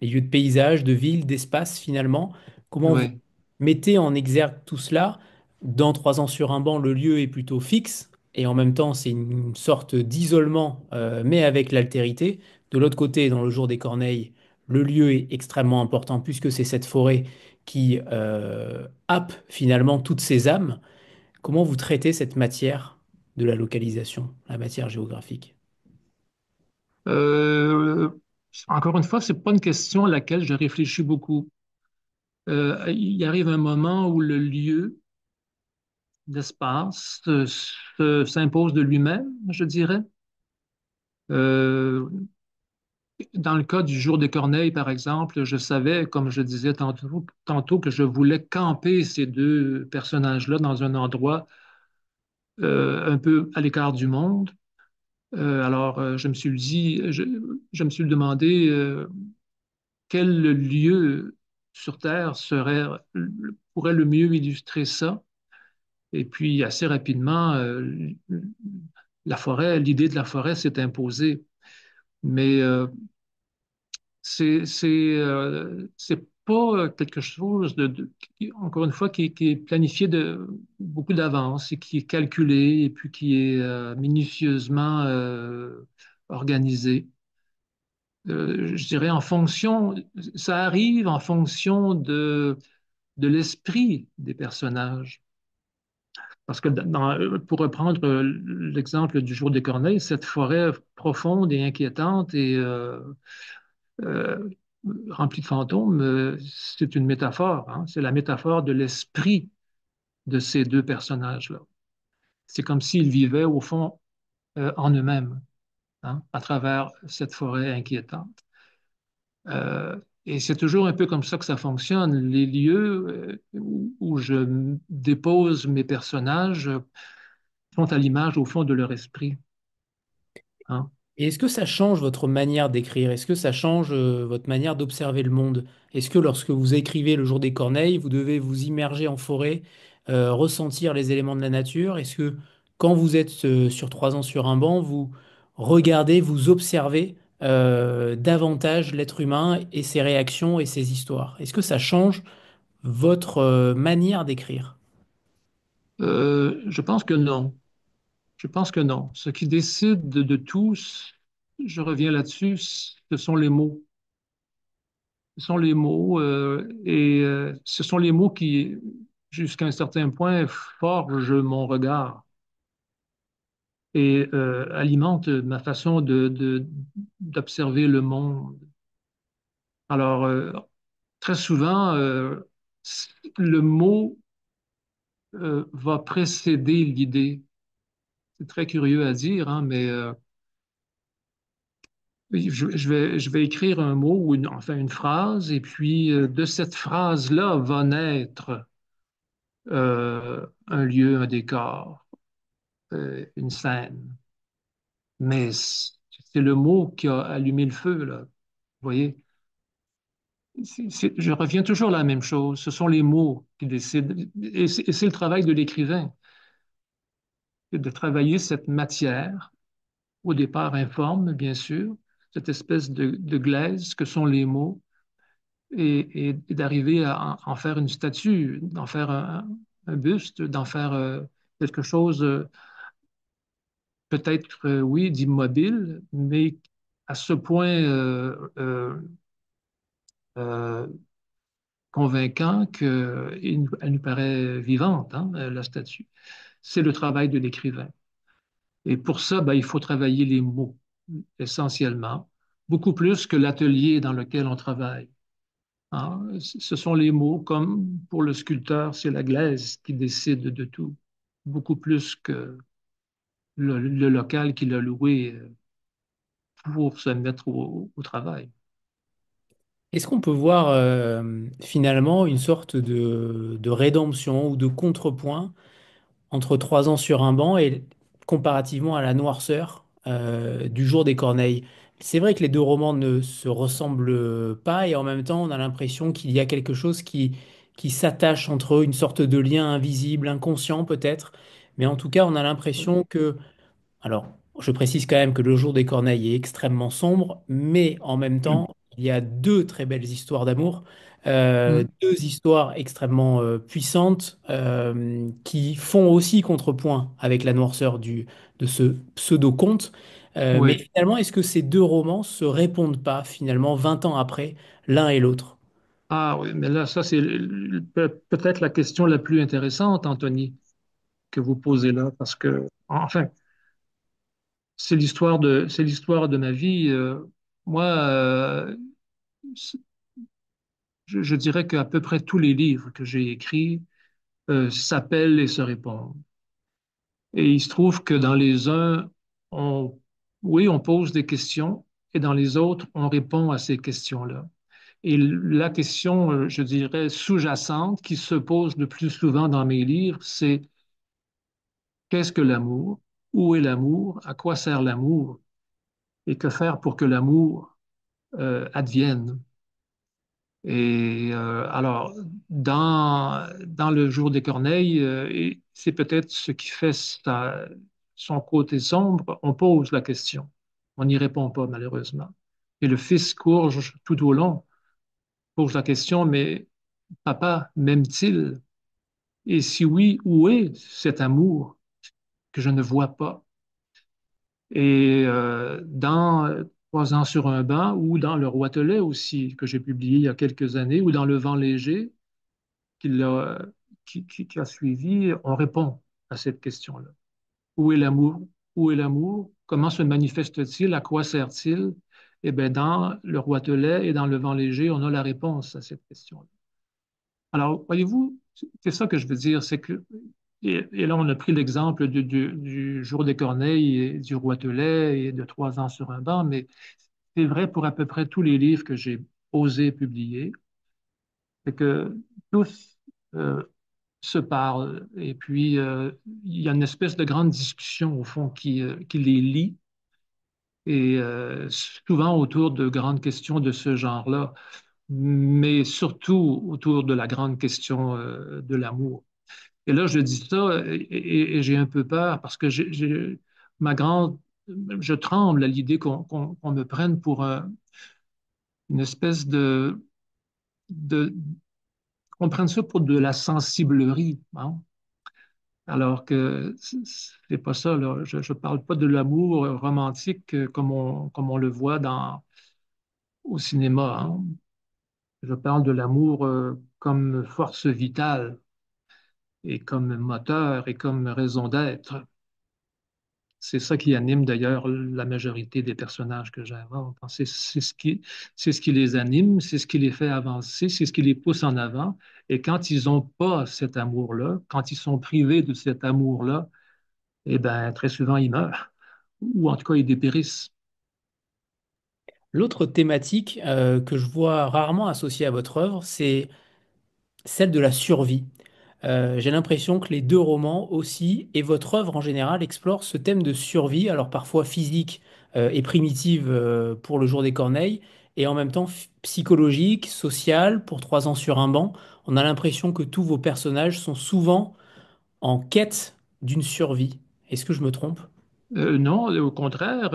les lieux de paysage, de ville, d'espace finalement. Comment vous Oui. mettez en exergue tout cela? Dans 3 ans sur un banc, le lieu est plutôt fixe. et en même temps, c'est une sorte d'isolement, mais avec l'altérité. De l'autre côté, dans le jour des Corneilles, le lieu est extrêmement important puisque c'est cette forêt qui happe finalement toutes ces âmes. Comment vous traitez cette matière de la localisation, la matière géographique? Euh, Encore une fois, c'est pas une question à laquelle je réfléchis beaucoup. Il arrive un moment où le lieu, l'espace, s'impose de lui-même, je dirais. Euh, Dans le cas du jour des Corneilles, par exemple, je savais, comme je disais tantôt, que je voulais camper ces deux personnages-là dans un endroit un peu à l'écart du monde. Je me suis dit, je me suis demandé quel lieu sur Terre pourrait le mieux illustrer ça. Et puis, assez rapidement, l'idée de la forêt s'est imposée. Mais c'est pas quelque chose encore une fois, qui est planifié de beaucoup d'avance et qui est calculé et puis qui est minutieusement organisé. Je dirais ça arrive en fonction de l'esprit des personnages. Parce que pour reprendre l'exemple du jour des Corneilles, cette forêt profonde et inquiétante et euh, remplie de fantômes, c'est une métaphore, hein. C'est la métaphore de l'esprit de ces deux personnages-là. C'est comme s'ils vivaient au fond en eux-mêmes, hein, à travers cette forêt inquiétante. Et c'est toujours un peu comme ça que ça fonctionne. Les lieux où je dépose mes personnages sont à l'image, au fond, de leur esprit, hein. Et est-ce que ça change votre manière d'écrire? Est-ce que ça change votre manière d'observer le monde? Est-ce que lorsque vous écrivez Le jour des Corneilles, vous devez vous immerger en forêt, ressentir les éléments de la nature? Est-ce que quand vous êtes sur 3 ans sur un banc, vous regardez, vous observez davantage l'être humain et ses réactions et ses histoires? Est-ce que ça change votre manière d'écrire? Je pense que non. Je pense que non. Ce qui décide de tout, je reviens là-dessus, ce sont les mots. Ce sont les mots ce sont les mots qui, jusqu'à un certain point, forgent mon regard et alimentent ma façon d'observer le monde. Alors, très souvent, le mot va précéder l'idée. C'est très curieux à dire, hein, mais oui, je vais écrire un mot ou enfin une phrase, et puis de cette phrase-là va naître un lieu, un décor, une scène. Mais c'est le mot qui a allumé le feu, là. Vous voyez? Je reviens toujours à la même chose. Ce sont les mots qui décident. Et c'est le travail de l'écrivain, de travailler cette matière, au départ informe, bien sûr, cette espèce de glaise que sont les mots, et d'arriver à en faire une statue, d'en faire un buste, d'en faire quelque chose peut-être, oui, d'immobile, mais à ce point euh, convaincant qu'elle nous paraît vivante, hein, la statue. C'est le travail de l'écrivain. Et pour ça, ben, il faut travailler les mots, essentiellement, beaucoup plus que l'atelier dans lequel on travaille, hein. Ce sont les mots, comme pour le sculpteur, c'est la glaise qui décide de tout, beaucoup plus que le local qu'il a loué pour se mettre au travail. Est-ce qu'on peut voir finalement une sorte de rédemption ou de contrepoint entre 3 ans sur un banc et comparativement à la noirceur du jour des Corneilles? C'est vrai que les deux romans ne se ressemblent pas et en même temps on a l'impression qu'il y a quelque chose qui s'attache entre eux, une sorte de lien invisible, inconscient peut-être, mais en tout cas on a l'impression que alors, je précise quand même que Le jour des Corneilles est extrêmement sombre, mais en même temps, il y a deux très belles histoires d'amour Hmm. Deux histoires extrêmement puissantes qui font aussi contrepoint avec la noirceur de ce pseudo-conte. Mais Oui. finalement, est-ce que ces deux romans se répondent pas, finalement, 20 ans après, l'un et l'autre? Ah oui, mais là, ça, c'est peut-être la question la plus intéressante, Anthony, que vous posez là, parce que, enfin, c'est l'histoire de ma vie. Moi, je dirais qu'à peu près tous les livres que j'ai écrits s'appellent et se répondent. Et il se trouve que dans les uns, on, oui, on pose des questions, et dans les autres, on répond à ces questions-là. Et la question, je dirais, sous-jacente qui se pose le plus souvent dans mes livres, c'est qu'est-ce que l'amour? Où est l'amour? À quoi sert l'amour? Et que faire pour que l'amour advienne? Et alors, dans Le Jour des Corneilles, et c'est peut-être ce qui fait son côté sombre, on pose la question. On n'y répond pas, malheureusement. Et le fils Courge, tout au long, pose la question, mais papa m'aime-t-il? Et si oui, où est cet amour que je ne vois pas? Et dans 3 ans sur un banc, ou dans Le Roitelet aussi, que j'ai publié il y a quelques années, ou dans Le Vent léger, qui l'a- qui a suivi, on répond à cette question-là. Où est l'amour? Où est l'amour? Comment se manifeste-t-il? À quoi sert-il? Eh bien, dans Le Roitelet et dans Le Vent léger, on a la réponse à cette question-là. Alors, voyez-vous, c'est ça que je veux dire, c'est que, et là, on a pris l'exemple du Jour des Corneilles et du Roitelet et de 3 ans sur un banc, mais c'est vrai pour à peu près tous les livres que j'ai osé publier, c'est que tous euh, se parlent et puis il y a une espèce de grande discussion, au fond, qui les lie et souvent autour de grandes questions de ce genre-là, mais surtout autour de la grande question de l'amour. Et là, je dis ça et j'ai un peu peur parce que ma grande, je tremble à l'idée qu'on me prenne pour une espèce de, qu'on prenne ça pour de la sensiblerie, hein. Alors que c'est pas ça, là. Je parle pas de l'amour romantique comme on le voit au cinéma, hein. Je parle de l'amour comme force vitale et comme moteur et comme raison d'être. C'est ça qui anime d'ailleurs la majorité des personnages que j'invente. C'est ce qui les anime, c'est ce qui les fait avancer, c'est ce qui les pousse en avant. Et quand ils n'ont pas cet amour-là, quand ils sont privés de cet amour-là, eh bien, très souvent, ils meurent, ou en tout cas, ils dépérissent. L'autre thématique que je vois rarement associée à votre œuvre, c'est celle de la survie. J'ai l'impression que les deux romans aussi, et votre œuvre en général, explorent ce thème de survie, alors parfois physique et primitive pour Le Jour des Corneilles, et en même temps psychologique, sociale, pour 3 ans sur un banc. On a l'impression que tous vos personnages sont souvent en quête d'une survie. Est-ce que je me trompe? Non, au contraire,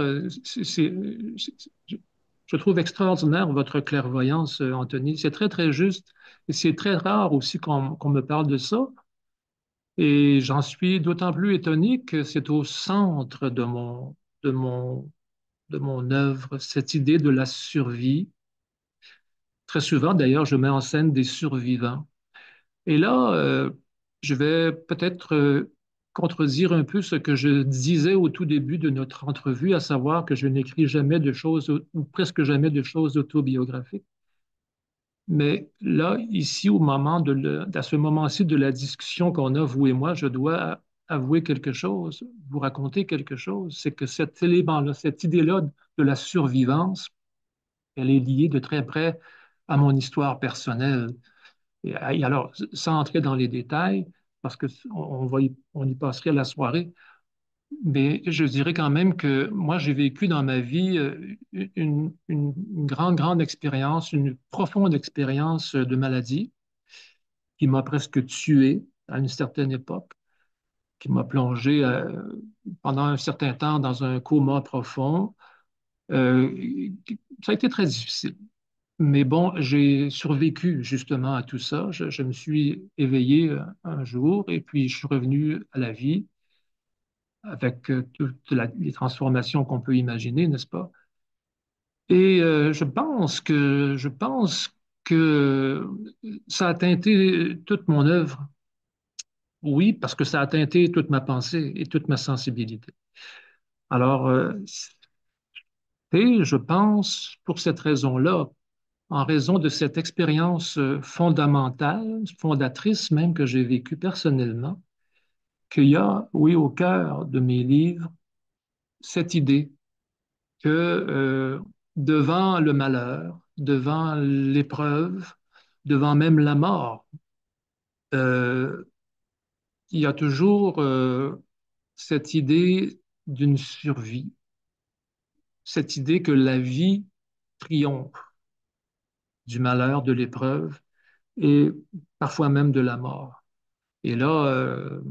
je trouve extraordinaire votre clairvoyance, Anthony. C'est très, très juste. Et c'est très rare aussi qu'on me parle de ça. Et j'en suis d'autant plus étonné que c'est au centre de mon, de mon œuvre, cette idée de la survie. Très souvent, d'ailleurs, je mets en scène des survivants. Et là, je vais peut-être contredire un peu ce que je disais au tout début de notre entrevue, à savoir que je n'écris jamais de choses, ou presque jamais de choses autobiographiques. Mais là, ici, à ce moment-ci de la discussion qu'on a, vous et moi, je dois avouer quelque chose, vous raconter quelque chose. C'est que cet élément-là, cette idée-là de la survivance, elle est liée de très près à mon histoire personnelle. Et alors, sans entrer dans les détails, parce on y passerait la soirée, mais je dirais quand même que moi, j'ai vécu dans ma vie une grande, grande expérience, une profonde expérience de maladie qui m'a presque tué à une certaine époque, qui m'a plongé pendant un certain temps dans un coma profond. Euh, Ça a été très difficile. Mais bon, j'ai survécu justement à tout ça. Je me suis éveillé un jour et puis je suis revenu à la vie avec les transformations qu'on peut imaginer, n'est-ce pas? Et je pense que ça a teinté toute mon œuvre. Oui, parce que ça a teinté toute ma pensée et toute ma sensibilité. Alors, et je pense, pour cette raison-là, en raison de cette expérience fondamentale, fondatrice même que j'ai vécue personnellement, qu'il y a, oui, au cœur de mes livres, cette idée que devant le malheur, devant l'épreuve, devant même la mort, euh, il y a toujours cette idée d'une survie, cette idée que la vie triomphe du malheur, de l'épreuve et parfois même de la mort. Et là,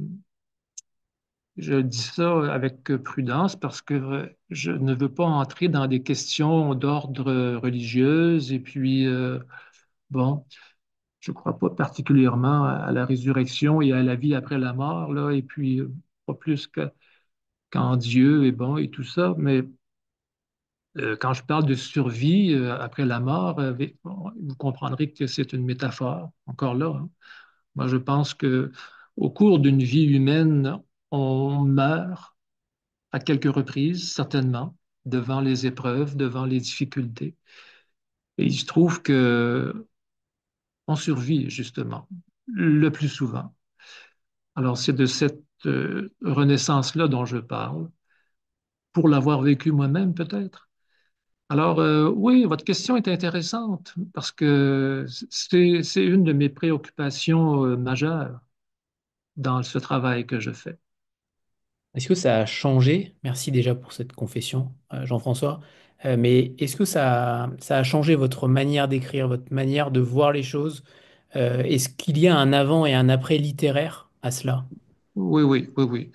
je dis ça avec prudence parce que je ne veux pas entrer dans des questions d'ordre religieux et puis, bon, je ne crois pas particulièrement à la résurrection et à la vie après la mort, là, et puis pas plus qu'en Dieu et bon, et tout ça, mais quand je parle de survie après la mort, bon, vous comprendrez que c'est une métaphore, encore là, hein. Moi, je pense que au cours d'une vie humaine, on meurt à quelques reprises, certainement, devant les épreuves, devant les difficultés. Et il se trouve que on survit, justement, le plus souvent. Alors, c'est de cette renaissance-là dont je parle, pour l'avoir vécu moi-même, peut-être. Alors, oui, votre question est intéressante parce que c'est une de mes préoccupations majeures dans ce travail que je fais. Est-ce que ça a changé? Merci déjà pour cette confession, Jean-François. Mais est-ce que ça a changé votre manière d'écrire, votre manière de voir les choses? Est-ce qu'il y a un avant et un après littéraire à cela? Oui, oui, oui, oui.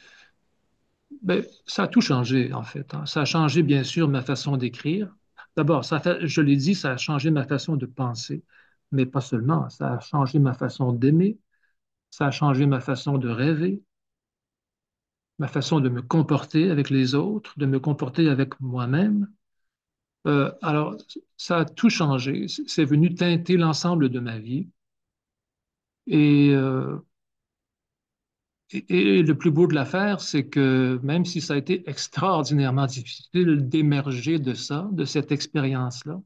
Ben, ça a tout changé, en fait, hein. Ça a changé, bien sûr, ma façon d'écrire. D'abord, je l'ai dit, ça a changé ma façon de penser, mais pas seulement. Ça a changé ma façon d'aimer, ça a changé ma façon de rêver, ma façon de me comporter avec les autres, de me comporter avec moi-même. Alors, ça a tout changé. C'est venu teinter l'ensemble de ma vie. Et, euh, et le plus beau de l'affaire, c'est que même si ça a été extraordinairement difficile d'émerger de ça, de cette expérience-là,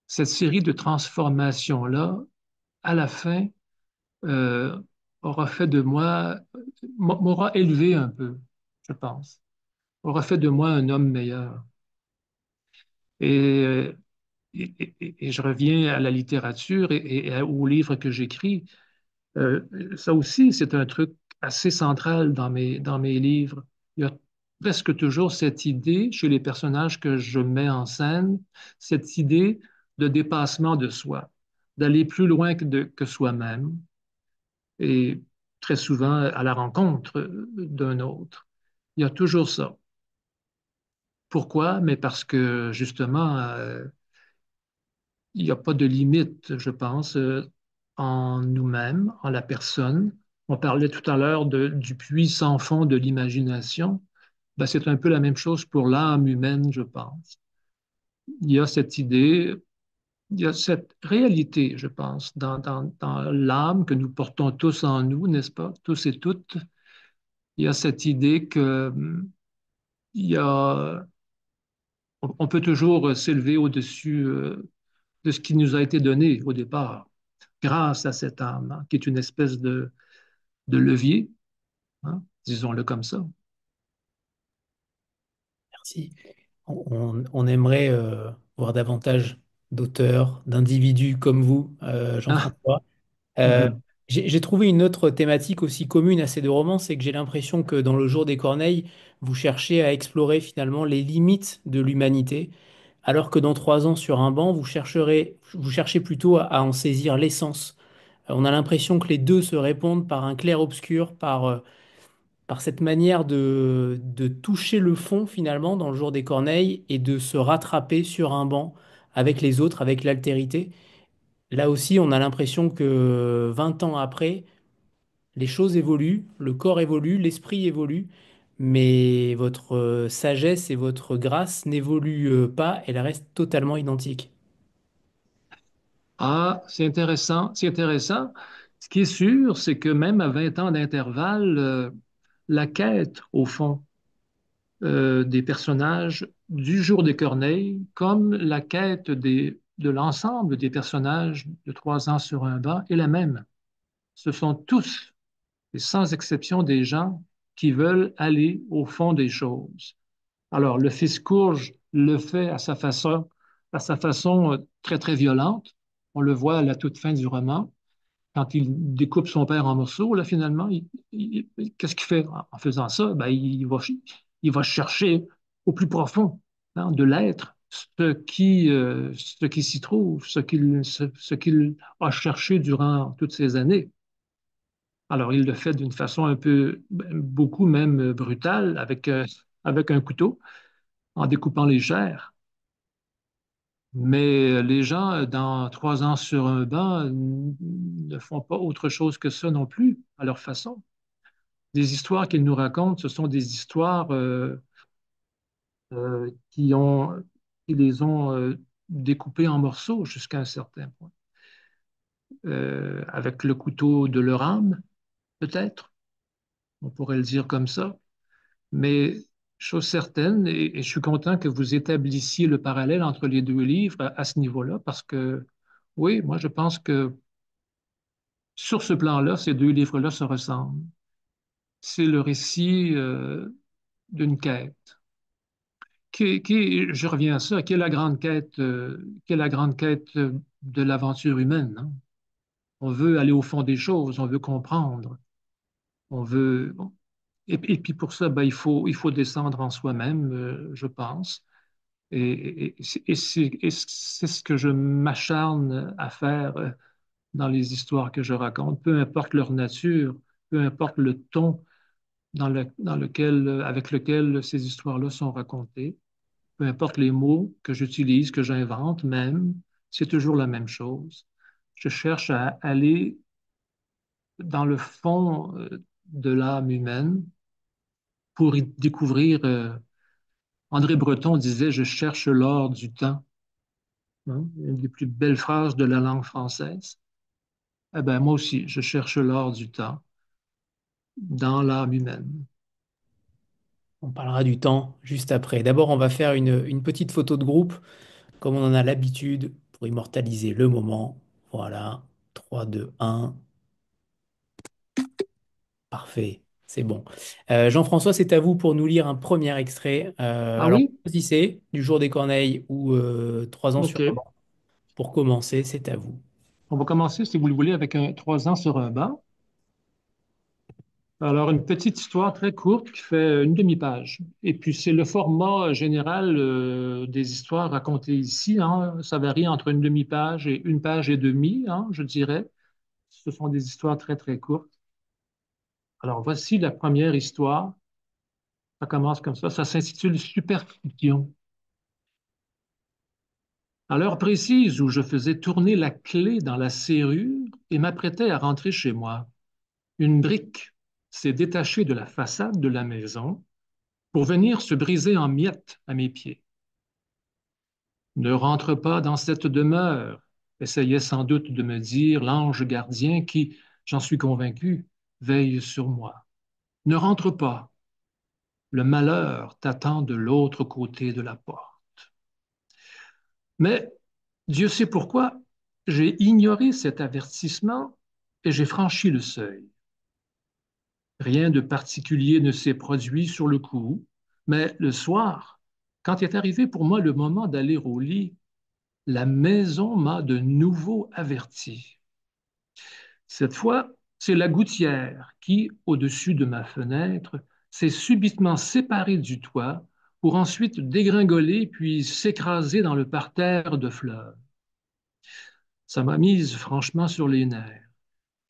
cette série de transformations-là, à la fin, euh, aura fait de moi, m'aura élevé un peu, je pense, aura fait de moi un homme meilleur. Et, euh, et je reviens à la littérature et aux livres que j'écris. Ça aussi, c'est un truc assez central dans mes livres. Il y a presque toujours cette idée chez les personnages que je mets en scène, cette idée de dépassement de soi, d'aller plus loin que soi-même et très souvent à la rencontre d'un autre. Il y a toujours ça. Pourquoi? Mais parce que justement, il n'y a pas de limite, je pense, en nous-mêmes, en la personne. On parlait tout à l'heure du puits sans fond de l'imagination. Ben, c'est un peu la même chose pour l'âme humaine, je pense. Il y a cette idée, il y a cette réalité, je pense, dans l'âme que nous portons tous en nous, n'est-ce pas? Tous et toutes. Il y a cette idée que il y a, on peut toujours s'élever au-dessus de ce qui nous a été donné au départ, grâce à cette âme, hein, qui est une espèce de levier, hein, disons-le comme ça. Merci. On aimerait voir davantage d'auteurs, d'individus comme vous, Ah, Jean-François. Euh, mhm. j'ai trouvé une autre thématique aussi commune à ces deux romans, c'est que j'ai l'impression que dans Le Jour des Corneilles, vous cherchez à explorer finalement les limites de l'humanité, alors que dans 3 ans sur un banc, vous cherchez plutôt à en saisir l'essence. On a l'impression que les deux se répondent par un clair-obscur, par cette manière de toucher le fond finalement dans Le Jour des Corneilles et de se rattraper sur un banc avec les autres, avec l'altérité. Là aussi, on a l'impression que 20 ans après, les choses évoluent, le corps évolue, l'esprit évolue, mais votre sagesse et votre grâce n'évoluent pas, elle reste totalement identique. Ah, c'est intéressant, c'est intéressant. Ce qui est sûr, c'est que même à 20 ans d'intervalle, la quête, au fond, des personnages du jour des Corneilles, comme la quête de l'ensemble des personnages de 3 ans sur un banc, est la même. Ce sont tous, et sans exception, des gens qui veulent aller au fond des choses. Alors, le fils Courge le fait à sa façon très, très violente. On le voit à la toute fin du roman, quand il découpe son père en morceaux, là, finalement, qu'est-ce qu'il fait en faisant ça? Ben, il va chercher au plus profond, hein, de l'être ce qui s'y trouve, ce qu'il a cherché durant toutes ces années. Alors, il le fait d'une façon un peu, beaucoup même brutale, avec un couteau, en découpant les chairs. Mais les gens, dans 3 ans sur un banc, ne font pas autre chose que ça non plus, à leur façon. Les histoires qu'ils nous racontent, ce sont des histoires qui qui les ont découpées en morceaux jusqu'à un certain point. Avec le couteau de leur âme, peut-être, on pourrait le dire comme ça. Mais chose certaine, et je suis content que vous établissiez le parallèle entre les deux livres à ce niveau-là, parce que oui, moi je pense que sur ce plan-là, ces deux livres-là se ressemblent. C'est le récit d'une quête. Je reviens à ça, qui est la grande quête, qui est la grande quête de l'aventure humaine, hein. On veut aller au fond des choses, on veut comprendre, on veut. Bon. Et puis pour ça, ben, il faut descendre en soi-même, je pense. Et c'est ce que je m'acharne à faire dans les histoires que je raconte, peu importe leur nature, peu importe le ton dans lequel, avec lequel ces histoires-là sont racontées, peu importe les mots que j'utilise, que j'invente même, c'est toujours la même chose. Je cherche à aller dans le fond de l'âme humaine pour y découvrir. André Breton disait, je cherche l'or du temps, hein, une des plus belles phrases de la langue française. Eh ben, moi aussi, je cherche l'or du temps dans l'âme humaine. On parlera du temps juste après. D'abord, on va faire une petite photo de groupe, comme on en a l'habitude, pour immortaliser le moment. Voilà, 3, 2, 1. Parfait, c'est bon. Jean-François, c'est à vous pour nous lire un premier extrait. Ah Alors, oui? choisissez du jour des Corneilles ou 3 ans sur un OK. banc. Pour commencer, c'est à vous. On va commencer, si vous le voulez, avec un 3 ans sur un banc. Alors, une petite histoire très courte qui fait une demi-page. Et puis, c'est le format général des histoires racontées ici, hein. Ça varie entre une demi-page et une page et demie, hein, je dirais. Ce sont des histoires très, très courtes. Alors, voici la première histoire. Ça commence comme ça. Ça s'intitule Superstition. À l'heure précise où je faisais tourner la clé dans la serrure et m'apprêtais à rentrer chez moi, une brique s'est détachée de la façade de la maison pour venir se briser en miettes à mes pieds. Ne rentre pas dans cette demeure, essayait sans doute de me dire l'ange gardien qui, j'en suis convaincu, veille sur moi. Ne rentre pas, le malheur t'attend de l'autre côté de la porte. Mais Dieu sait pourquoi, j'ai ignoré cet avertissement et j'ai franchi le seuil. Rien de particulier ne s'est produit sur le coup, mais le soir, quand est arrivé pour moi le moment d'aller au lit, la maison m'a de nouveau averti. Cette fois, c'est la gouttière qui, au-dessus de ma fenêtre, s'est subitement séparée du toit pour ensuite dégringoler puis s'écraser dans le parterre de fleurs. Ça m'a mise franchement sur les nerfs.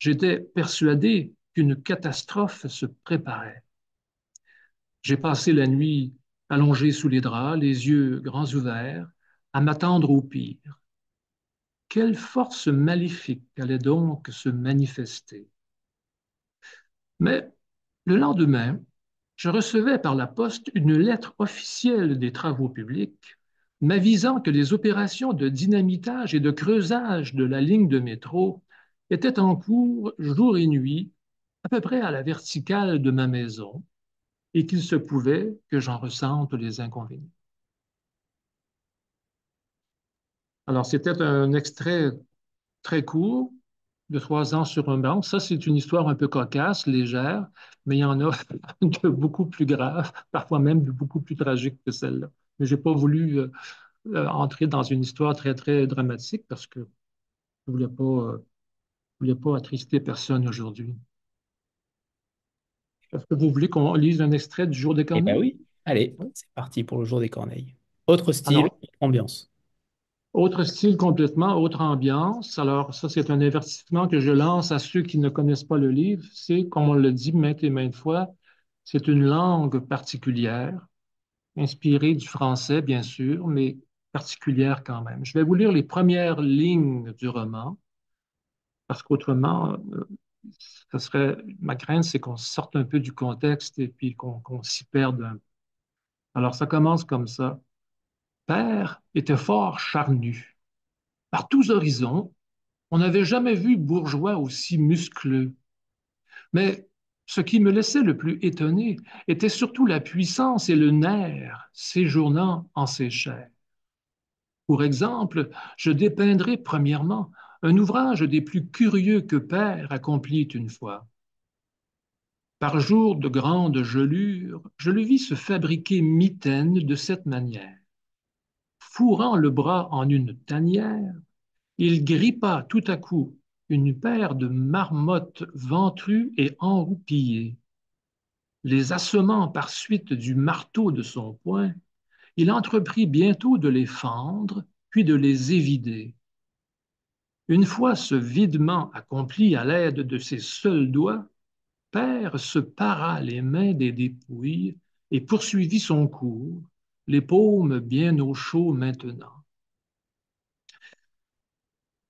J'étais persuadé qu'une catastrophe se préparait. J'ai passé la nuit allongé sous les draps, les yeux grands ouverts, à m'attendre au pire. Quelle force maléfique allait donc se manifester? Mais le lendemain, je recevais par la poste une lettre officielle des travaux publics m'avisant que les opérations de dynamitage et de creusage de la ligne de métro étaient en cours jour et nuit, à peu près à la verticale de ma maison, et qu'il se pouvait que j'en ressente les inconvénients. Alors, c'était un extrait très court de 3 ans sur un banc. Ça, c'est une histoire un peu cocasse, légère, mais il y en a de beaucoup plus graves, parfois même de beaucoup plus tragiques que celle-là. Mais je n'ai pas voulu entrer dans une histoire très, très dramatique parce que je voulais pas attrister personne aujourd'hui. Est-ce que vous voulez qu'on lise un extrait du Jour des Eh ben Corneilles? oui. Allez, Oui. c'est parti pour le jour des corneilles. Autre style, Alors, ambiance. autre style complètement, autre ambiance. Alors, ça, c'est un avertissement que je lance à ceux qui ne connaissent pas le livre. C'est, comme on le dit maintes et maintes fois, c'est une langue particulière, inspirée du français, bien sûr, mais particulière quand même. Je vais vous lire les premières lignes du roman, parce qu'autrement, ma crainte, c'est qu'on sorte un peu du contexte et puis qu'on s'y perde un peu. Alors, ça commence comme ça. Père était fort charnu. Par tous horizons, on n'avait jamais vu bourgeois aussi muscleux. Mais ce qui me laissait le plus étonné était surtout la puissance et le nerf séjournant en ses chairs. Pour exemple, je dépeindrai premièrement un ouvrage des plus curieux que Père accomplit une fois. Par jour de grande gelure, je le vis se fabriquer mitaine de cette manière. Fourrant le bras en une tanière, il grippa tout à coup une paire de marmottes ventrues et enroupillées. Les assommant par suite du marteau de son poing, il entreprit bientôt de les fendre, puis de les évider. Une fois ce videment accompli à l'aide de ses seuls doigts, Père se para les mains des dépouilles et poursuivit son cours, les paumes bien au chaud maintenant.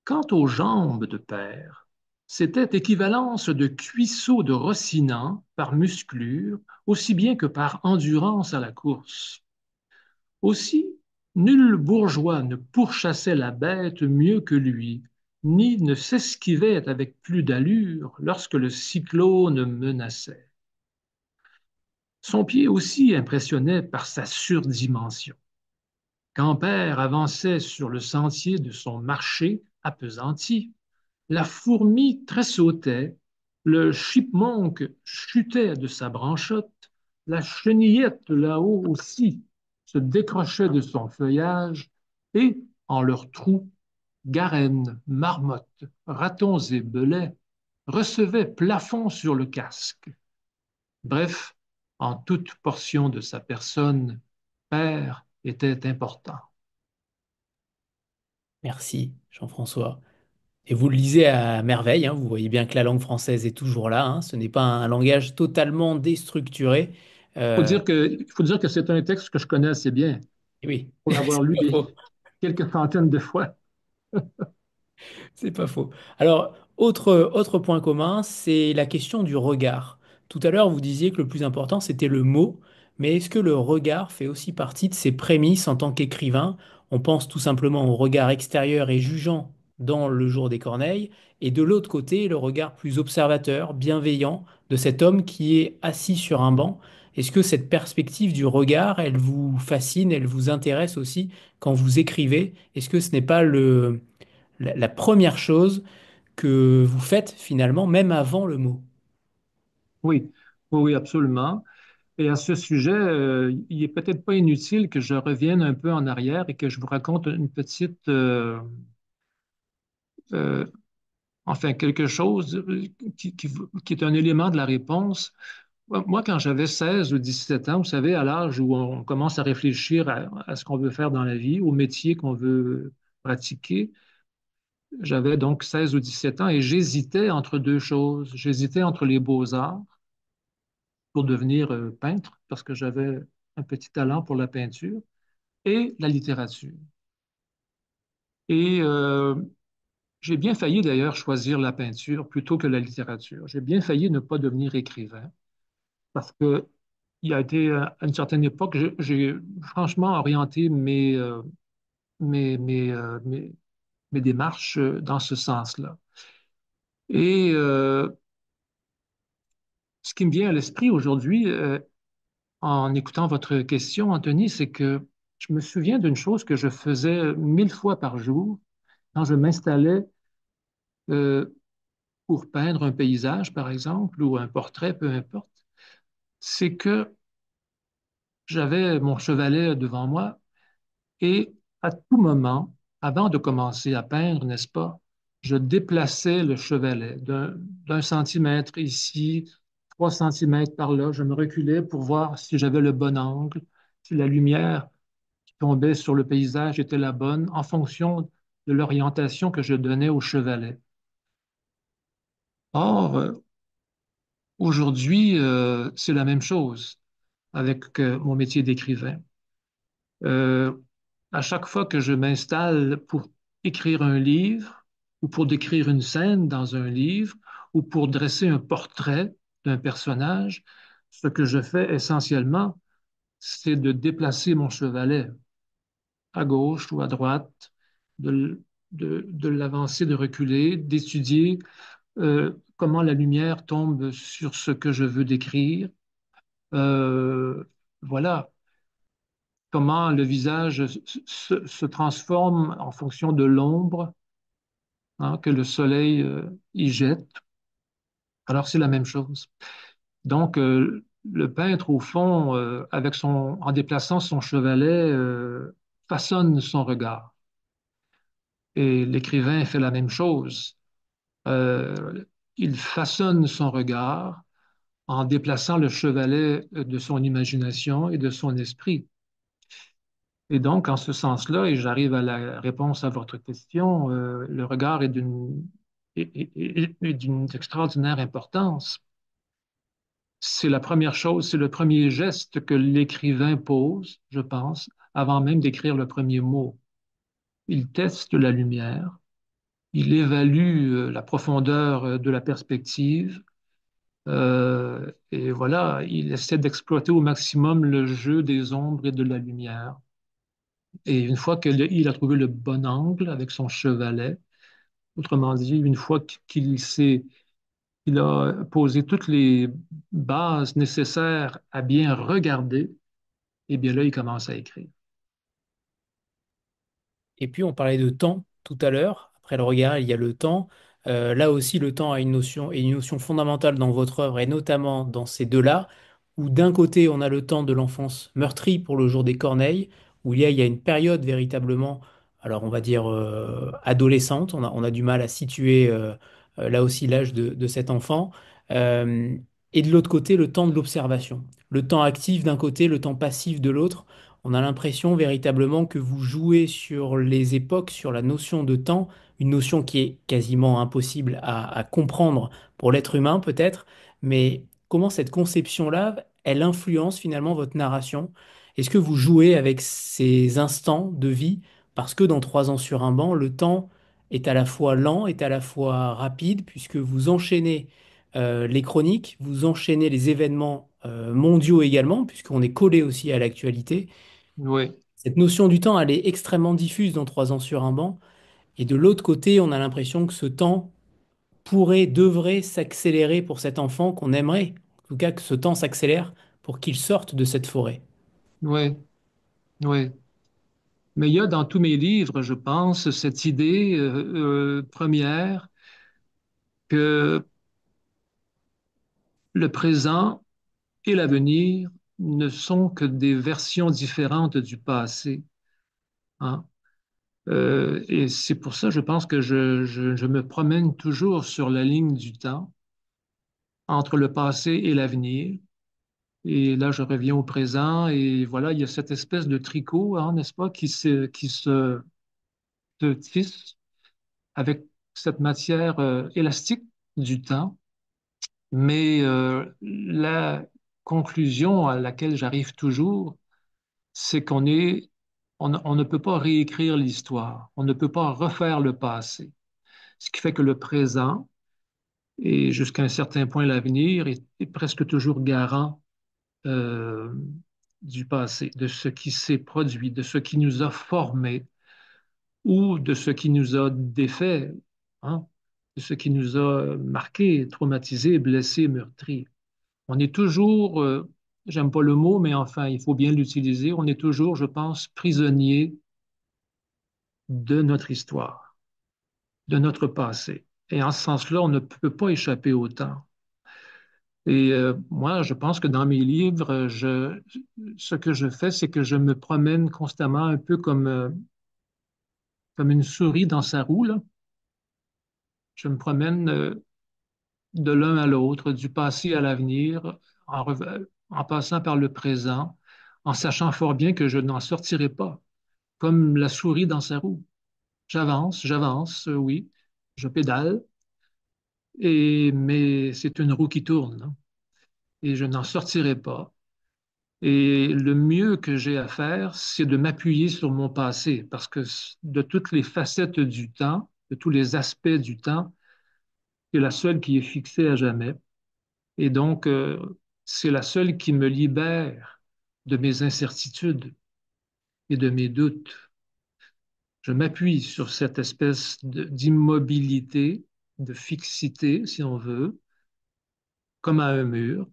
Quant aux jambes de Père, c'était équivalence de cuisseaux de Rossinant par musclure, aussi bien que par endurance à la course. Aussi, nul bourgeois ne pourchassait la bête mieux que lui, ni ne s'esquivait avec plus d'allure lorsque le cyclone menaçait. Son pied aussi impressionnait par sa surdimension. Quand Père avançait sur le sentier de son marché appesanti, la fourmi tressautait, le chipmunk chutait de sa branchotte, la chenillette là-haut aussi se décrochait de son feuillage, et, en leurs trous, garennes, marmottes, ratons et belets recevaient plafond sur le casque. Bref, en toute portion de sa personne, Père était important. Merci, Jean-François. Et vous le lisez à merveille, hein, vous voyez bien que la langue française est toujours là, hein, ce n'est pas un langage totalement déstructuré. Euh, Il faut dire que c'est un texte que je connais assez bien et oui, pour l'avoir lu c'est pas faux. quelques centaines de fois. C'est pas faux. Alors, autre point commun, c'est la question du regard. Tout à l'heure, vous disiez que le plus important, c'était le mot, mais est-ce que le regard fait aussi partie de ses prémices en tant qu'écrivain? On pense tout simplement au regard extérieur et jugeant dans Le Jour des Corneilles, et de l'autre côté, le regard plus observateur, bienveillant de cet homme qui est assis sur un banc. Est-ce que cette perspective du regard, elle vous fascine, elle vous intéresse aussi quand vous écrivez? Est-ce que ce n'est pas la première chose que vous faites finalement, même avant le mot? Oui, oui, oui, absolument. Et à ce sujet, il est peut-être pas inutile que je revienne un peu en arrière et que je vous raconte une petite, euh, enfin quelque chose qui est un élément de la réponse. Moi, quand j'avais 16 ou 17 ans, vous savez, à l'âge où on commence à réfléchir à ce qu'on veut faire dans la vie, au métier qu'on veut pratiquer, j'avais donc 16 ou 17 ans et j'hésitais entre deux choses. J'hésitais entre les beaux-arts pour devenir peintre, parce que j'avais un petit talent pour la peinture, et la littérature. Et j'ai bien failli d'ailleurs choisir la peinture plutôt que la littérature. J'ai bien failli ne pas devenir écrivain parce que il a été à une certaine époque, j'ai franchement orienté mes démarches dans ce sens-là. Et ce qui me vient à l'esprit aujourd'hui, en écoutant votre question, Anthony, c'est que je me souviens d'une chose que je faisais 1000 fois par jour quand je m'installais euh, pour peindre un paysage, par exemple, ou un portrait, peu importe. C'est que j'avais mon chevalet devant moi et à tout moment, avant de commencer à peindre, n'est-ce pas, je déplaçais le chevalet d'un centimètre ici, 3 centimètres par là. Je me reculais pour voir si j'avais le bon angle, si la lumière qui tombait sur le paysage était la bonne en fonction de l'orientation que je donnais au chevalet. Or, aujourd'hui, c'est la même chose avec mon métier d'écrivain. Euh, à chaque fois que je m'installe pour écrire un livre ou pour décrire une scène dans un livre ou pour dresser un portrait d'un personnage, ce que je fais essentiellement, c'est de déplacer mon chevalet à gauche ou à droite, de l'avancer, de reculer, d'étudier comment la lumière tombe sur ce que je veux décrire. Euh, voilà, comment le visage se transforme en fonction de l'ombre, hein, que le soleil y jette. Alors c'est la même chose. Donc le peintre, au fond, en déplaçant son chevalet, façonne son regard. Et l'écrivain fait la même chose. Euh, il façonne son regard en déplaçant le chevalet de son imagination et de son esprit. Et donc, en ce sens-là, et j'arrive à la réponse à votre question, le regard est d'une extraordinaire importance. C'est la première chose, c'est le premier geste que l'écrivain pose, je pense, avant même d'écrire le premier mot. Il teste la lumière, il évalue la profondeur de la perspective, et voilà, il essaie d'exploiter au maximum le jeu des ombres et de la lumière. Et une fois qu'il a trouvé le bon angle avec son chevalet, autrement dit, une fois qu'il a posé toutes les bases nécessaires à bien regarder, eh bien là, il commence à écrire. Et puis on parlait de temps tout à l'heure. Après le regard, il y a le temps. Là aussi, le temps a une notion fondamentale dans votre œuvre et notamment dans ces deux-là, où d'un côté, on a le temps de l'enfance meurtrie pour le jour des corneilles, où il y a une période véritablement, alors on va dire adolescente. On a du mal à situer là aussi l'âge de cet enfant. Euh, et de l'autre côté, le temps de l'observation. Le temps actif d'un côté, le temps passif de l'autre. On a l'impression véritablement que vous jouez sur les époques, sur la notion de temps, une notion qui est quasiment impossible à comprendre pour l'être humain peut-être, mais comment cette conception-là, elle influence finalement votre narration? Est-ce que vous jouez avec ces instants de vie? Parce que dans 3 ans sur un banc, le temps est à la fois lent, est à la fois rapide, puisque vous enchaînez les chroniques, vous enchaînez les événements mondiaux également, puisqu'on est collé aussi à l'actualité. Oui, Cette notion du temps, elle est extrêmement diffuse dans 3 ans sur un banc. Et de l'autre côté, on a l'impression que ce temps devrait s'accélérer pour cet enfant qu'on aimerait. En tout cas, que ce temps s'accélère pour qu'il sorte de cette forêt. oui, oui. Mais il y a dans tous mes livres, je pense, cette idée première que le présent et l'avenir ne sont que des versions différentes du passé, hein. Et c'est pour ça, je pense que je me promène toujours sur la ligne du temps entre le passé et l'avenir. Et là, je reviens au présent et voilà, il y a cette espèce de tricot, hein, n'est-ce pas, qui se tisse avec cette matière élastique du temps. Mais la conclusion à laquelle j'arrive toujours, c'est qu'on est On ne peut pas réécrire l'histoire, on ne peut pas refaire le passé. Ce qui fait que le présent et jusqu'à un certain point l'avenir est presque toujours garant euh, du passé, de ce qui s'est produit, de ce qui nous a formés ou de ce qui nous a défaits, hein, de ce qui nous a marqués, traumatisés, blessés, meurtris. On est toujours, j'aime pas le mot, mais enfin, il faut bien l'utiliser, on est toujours, je pense, prisonnier de notre histoire, de notre passé. Et en ce sens-là, on ne peut pas échapper au temps. Et moi, je pense que dans mes livres, ce que je fais, c'est que je me promène constamment un peu comme une souris dans sa roue, là. Je me promène de l'un à l'autre, du passé à l'avenir, en passant par le présent, en sachant fort bien que je n'en sortirai pas, comme la souris dans sa roue. J'avance, oui, je pédale, mais c'est une roue qui tourne, hein, et je n'en sortirai pas. Et le mieux que j'ai à faire, c'est de m'appuyer sur mon passé, parce que de toutes les facettes du temps, de tous les aspects du temps, c'est la seule qui est fixée à jamais. Et donc, c'est la seule qui me libère de mes incertitudes et de mes doutes. Je m'appuie sur cette espèce d'immobilité, de fixité, si on veut, comme à un mur,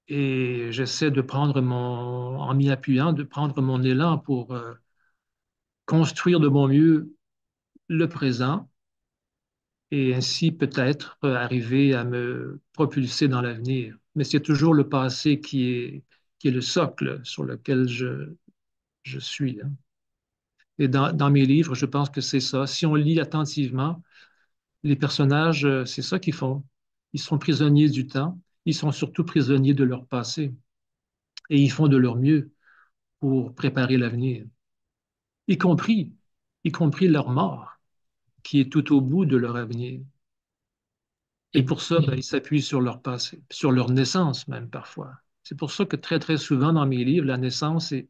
et j'essaie de prendre en m'y appuyant, de prendre mon élan pour construire de mon mieux le présent et ainsi peut-être arriver à me propulser dans l'avenir. Mais c'est toujours le passé qui est le socle sur lequel je suis, hein. Et dans mes livres, je pense que c'est ça. Si on lit attentivement, les personnages, c'est ça qu'ils font. Ils sont prisonniers du temps, ils sont surtout prisonniers de leur passé et ils font de leur mieux pour préparer l'avenir, y compris, y compris leur mort, qui est tout au bout de leur avenir. Et Et pour ça, ben, ils s'appuient sur leur passé, sur leur naissance même parfois. C'est pour ça que très, très souvent dans mes livres, la naissance est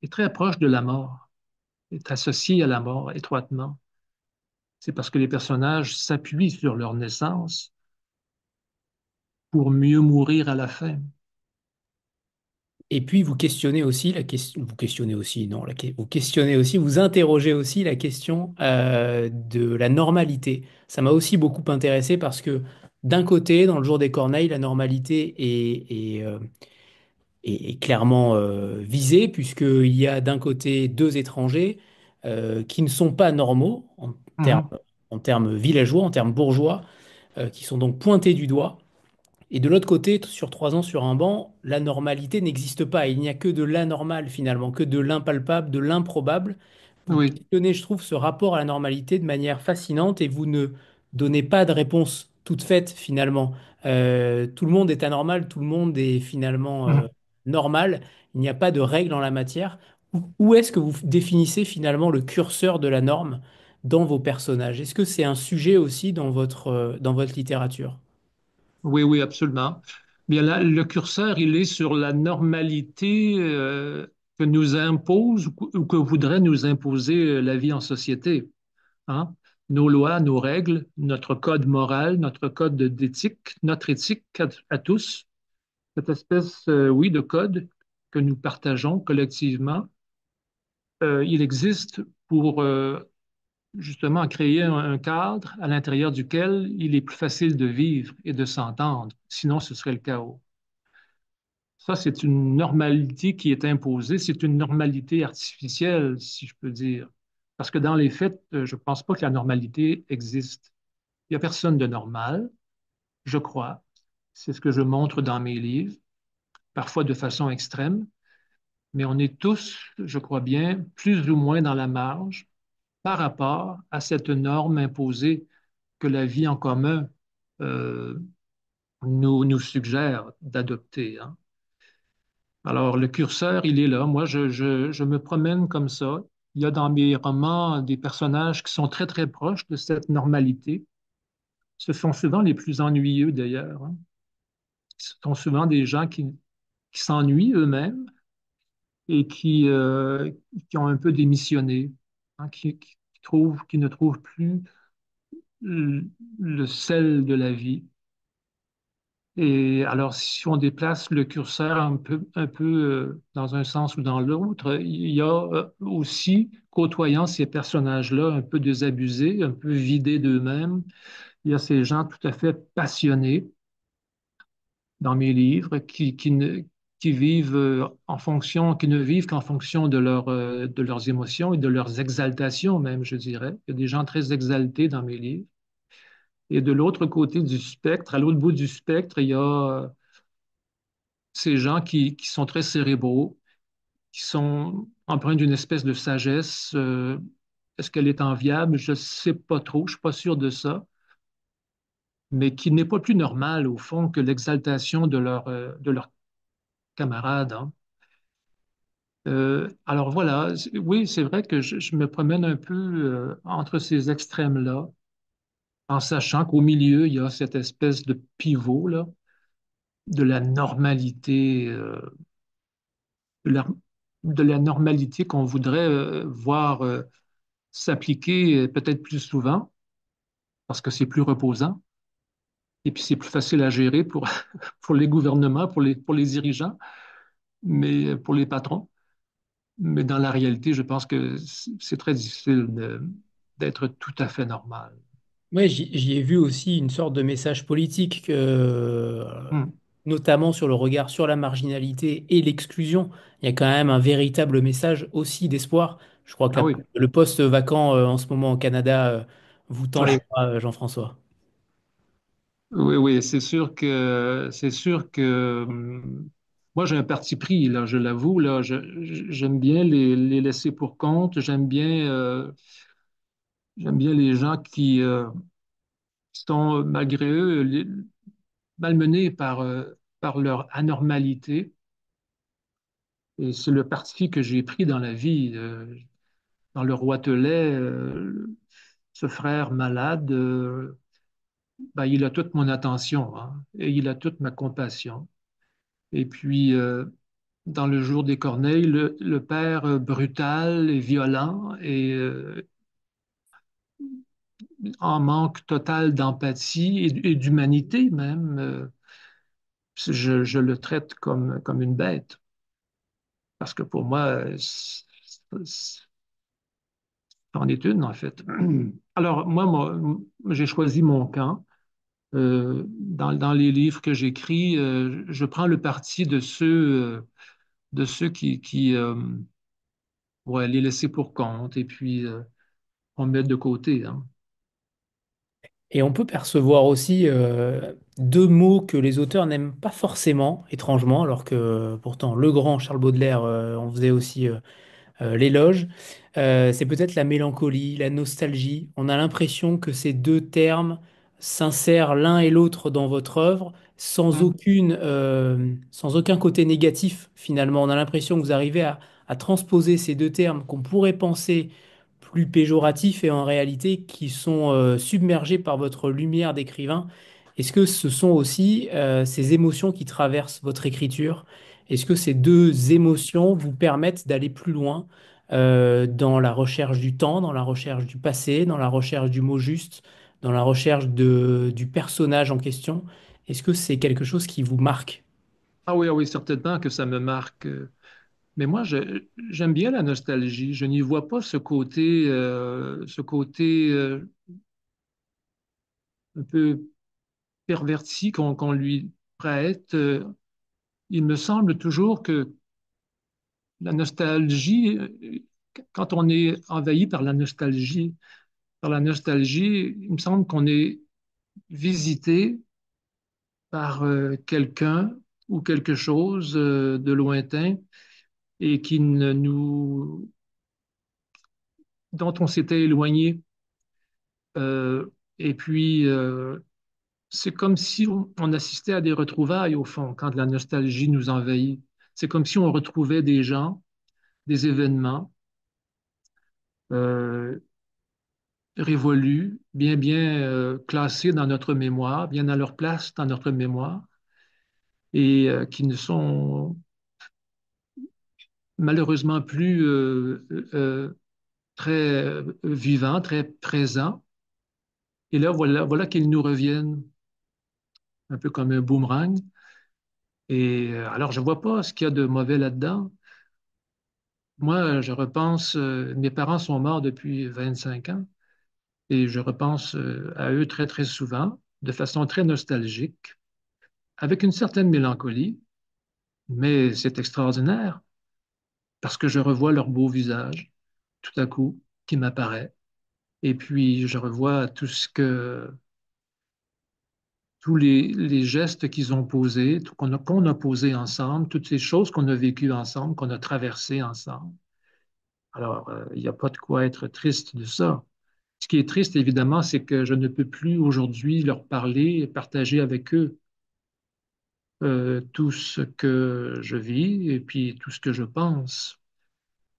très proche de la mort, est associée à la mort étroitement. C'est parce que les personnages s'appuient sur leur naissance pour mieux mourir à la fin. Et puis vous questionnez aussi la question, vous questionnez aussi, non, vous questionnez aussi, vous interrogez aussi la question de la normalité. Ça m'a aussi beaucoup intéressé parce que d'un côté, dans le jour des Corneilles, la normalité est clairement visée puisqu'il y a d'un côté deux étrangers qui ne sont pas normaux termes, Mhm. en termes villageois, en termes bourgeois, qui sont donc pointés du doigt. Et de l'autre côté, sur 3 ans sur un banc, la normalité n'existe pas. Il n'y a que de l'anormal finalement, que de l'impalpable, de l'improbable. Vous Oui. questionnez, je trouve, ce rapport à la normalité de manière fascinante et vous ne donnez pas de réponse toute faite finalement. Tout le monde est anormal, tout le monde est finalement Mhm. normal. Il n'y a pas de règle en la matière. Où est-ce que vous définissez finalement le curseur de la norme dans vos personnages? Est-ce que c'est un sujet aussi dans votre littérature? Oui, oui, absolument. Bien là, le curseur, il est sur la normalité que nous impose ou que voudrait nous imposer la vie en société, hein. Nos lois, nos règles, notre code moral, notre code d'éthique, notre éthique à tous, cette espèce, oui, de code que nous partageons collectivement, il existe pour justement créer un cadre à l'intérieur duquel il est plus facile de vivre et de s'entendre. Sinon, ce serait le chaos. Ça, c'est une normalité qui est imposée. C'est une normalité artificielle, si je peux dire. Parce que dans les faits, je ne pense pas que la normalité existe. Il n'y a personne de normal, je crois. C'est ce que je montre dans mes livres, parfois de façon extrême. Mais on est tous, je crois bien, plus ou moins dans la marge par rapport à cette norme imposée que la vie en commun euh, nous suggère d'adopter, hein. Alors, le curseur, il est là. Moi, je me promène comme ça. Il y a dans mes romans des personnages qui sont très, très proches de cette normalité. Ce sont souvent les plus ennuyeux, d'ailleurs, hein. Ce sont souvent des gens qui s'ennuient eux-mêmes et qui ont un peu démissionné, hein, qui ne trouvent plus le, le sel de la vie. Et alors, si on déplace le curseur un peu dans un sens ou dans l'autre, il y a aussi, côtoyant ces personnages-là un peu désabusés, un peu vidés d'eux-mêmes, il y a ces gens tout à fait passionnés dans mes livres qui vivent en fonction, qui ne vivent qu'en fonction de leurs émotions et de leurs exaltations même, je dirais. Il y a des gens très exaltés dans mes livres. Et de l'autre côté du spectre, à l'autre bout du spectre, il y a ces gens qui sont très cérébraux, qui sont empreints d'une espèce de sagesse. Est-ce qu'elle est enviable? Je ne sais pas trop, je ne suis pas sûr de ça, mais qui n'est pas plus normal, au fond, que l'exaltation de leurs camarades, hein. Alors voilà, oui, c'est vrai que je me promène un peu entre ces extrêmes-là, en sachant qu'au milieu, il y a cette espèce de pivot là, de la normalité, de la, de la normalité qu'on voudrait voir s'appliquer peut-être plus souvent, parce que c'est plus reposant, et puis c'est plus facile à gérer pour, pour les gouvernements, pour les dirigeants, mais pour les patrons. Mais dans la réalité, je pense que c'est très difficile d'être tout à fait normal. Ouais, j'y ai vu aussi une sorte de message politique, Hmm. notamment sur le regard sur la marginalité et l'exclusion. Il y a quand même un véritable message aussi d'espoir. Je crois que Ah oui. le poste vacant en ce moment au Canada vous tend les Ouais. bras, Jean-François. Oui, oui, c'est sûr que moi j'ai un parti pris là, je l'avoue là, j'aime bien les laisser pour compte, j'aime bien les gens qui sont malgré eux malmenés par leur anormalité. Et c'est le parti que j'ai pris dans la vie. Dans le Roitelet, ce frère malade, ben, il a toute mon attention, hein, et il a toute ma compassion. Et puis, dans le jour des Corneilles, le père brutal et violent et en manque total d'empathie et d'humanité même, je le traite comme une bête. Parce que pour moi, c'en est une, en fait. Alors, j'ai choisi mon camp. Dans les livres que j'écris, je prends le parti de ceux ouais, les laisser pour compte et puis on met de côté, hein. Et on peut percevoir aussi deux mots que les auteurs n'aiment pas forcément, étrangement, alors que pourtant le grand Charles Baudelaire en faisait aussi l'éloge. C'est peut-être la mélancolie, la nostalgie. On a l'impression que ces deux termes s'insèrent l'un et l'autre dans votre œuvre Hum. sans aucun côté négatif finalement. On a l'impression que vous arrivez à transposer ces deux termes qu'on pourrait penser plus péjoratifs et en réalité qui sont submergés par votre lumière d'écrivain. Est-ce que ce sont aussi ces émotions qui traversent votre écriture? Est-ce que ces deux émotions vous permettent d'aller plus loin dans la recherche du temps, dans la recherche du passé, dans la recherche du mot juste, dans la recherche du personnage en question? Est-ce que c'est quelque chose qui vous marque? Ah oui, certainement que ça me marque. Mais moi, j'aime bien la nostalgie. Je n'y vois pas ce côté un peu perverti qu'on lui prête. Il me semble toujours que la nostalgie, quand on est envahi par la nostalgie, il me semble qu'on est visité par quelqu'un ou quelque chose de lointain et qui ne nous, dont on s'était éloigné. Euh, et puis, c'est comme si on assistait à des retrouvailles, au fond, quand la nostalgie nous envahit. C'est comme si on retrouvait des gens, des événements euh, révolus, bien classés dans notre mémoire, bien à leur place dans notre mémoire, et qui ne sont malheureusement plus très vivants, très présents. Et là, voilà qu'ils nous reviennent un peu comme un boomerang. Et alors, je ne vois pas ce qu'il y a de mauvais là-dedans. Moi, je repense, mes parents sont morts depuis 25 ans et je repense à eux très, très souvent, de façon très nostalgique, avec une certaine mélancolie, mais c'est extraordinaire parce que je revois leur beau visage tout à coup qui m'apparaît. Et puis, je revois tous les gestes qu'ils ont posés, qu'on a posés ensemble, toutes ces choses qu'on a vécues ensemble, qu'on a traversées ensemble. Alors, il n'y a pas de quoi être triste de ça. Ce qui est triste, évidemment, c'est que je ne peux plus aujourd'hui leur parler et partager avec eux tout ce que je vis et puis tout ce que je pense.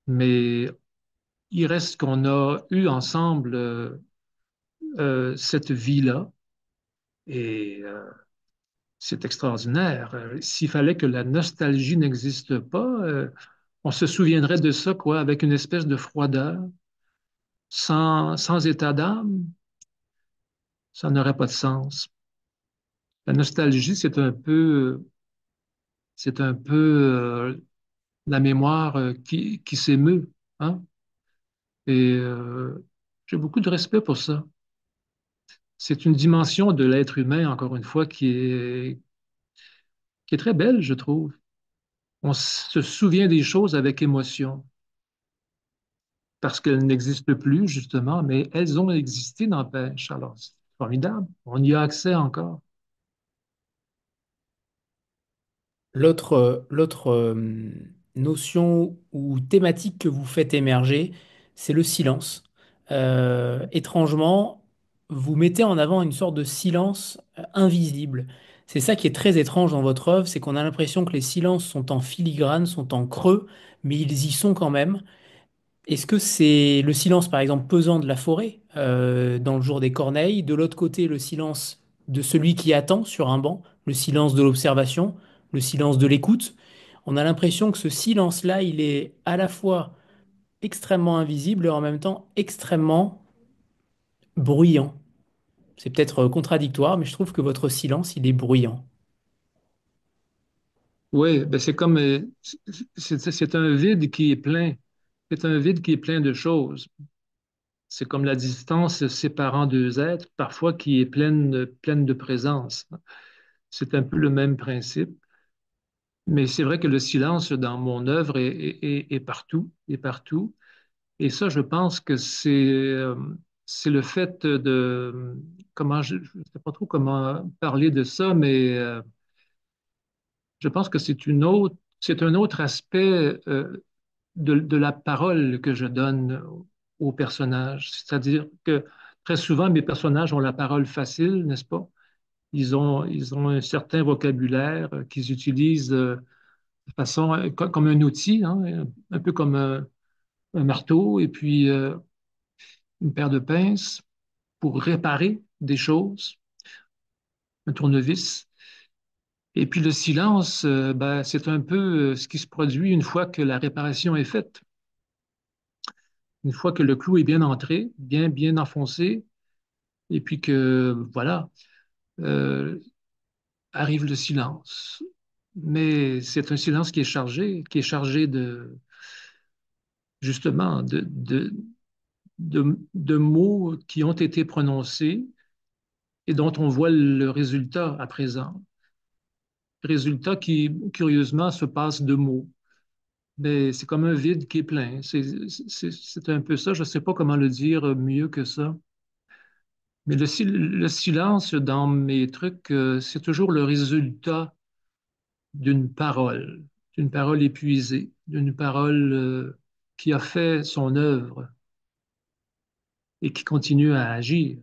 Mais il reste qu'on a eu ensemble cette vie-là et c'est extraordinaire. S'il fallait que la nostalgie n'existe pas, on se souviendrait de ça, quoi, avec une espèce de froideur, sans état d'âme, ça n'aurait pas de sens. La nostalgie, c'est un peu la mémoire qui s'émeut, hein? Et j'ai beaucoup de respect pour ça. C'est une dimension de l'être humain, encore une fois, qui est très belle, je trouve. On se souvient des choses avec émotion parce qu'elles n'existent plus, justement, mais elles ont existé, n'empêche. Alors, c'est formidable. On y a accès encore. L'autre notion ou thématique que vous faites émerger, c'est le silence. Étrangement, vous mettez en avant une sorte de silence invisible. C'est ça qui est très étrange dans votre œuvre, c'est qu'on a l'impression que les silences sont en filigrane, sont en creux, mais ils y sont quand même. Est-ce que c'est le silence, par exemple, pesant de la forêt dans le jour des corneilles, de l'autre côté, le silence de celui qui attend sur un banc, le silence de l'observation, le silence de l'écoute? On a l'impression que ce silence-là, il est à la fois extrêmement invisible et en même temps extrêmement bruyant. C'est peut-être contradictoire, mais je trouve que votre silence, il est bruyant. Oui, ben c'est comme c'est un vide qui est plein. C'est un vide qui est plein de choses. C'est comme la distance séparant deux êtres, parfois qui est pleine de présence. C'est un peu le même principe. Mais c'est vrai que le silence dans mon œuvre est partout, est partout. Et ça, je pense que c'est le fait comment, je ne sais pas trop comment parler de ça, mais je pense que c'est un autre aspect de la parole que je donne aux personnages. C'est-à-dire que très souvent, mes personnages ont la parole facile, n'est-ce pas? Ils ont un certain vocabulaire qu'ils utilisent de façon comme un outil, hein, un peu comme un marteau et puis une paire de pinces pour réparer des choses, un tournevis. Et puis le silence, ben, c'est un peu ce qui se produit une fois que la réparation est faite. Une fois que le clou est bien entré, bien enfoncé, et puis que, voilà, euh, arrive le silence. Mais c'est un silence qui est chargé justement, de mots qui ont été prononcés et dont on voit le résultat à présent. Résultat qui, curieusement, se passe de mots. Mais c'est comme un vide qui est plein. C'est un peu ça. Je ne sais pas comment le dire mieux que ça. Mais le silence dans mes trucs, c'est toujours le résultat d'une d'une parole épuisée, d'une parole qui a fait son œuvre et qui continue à agir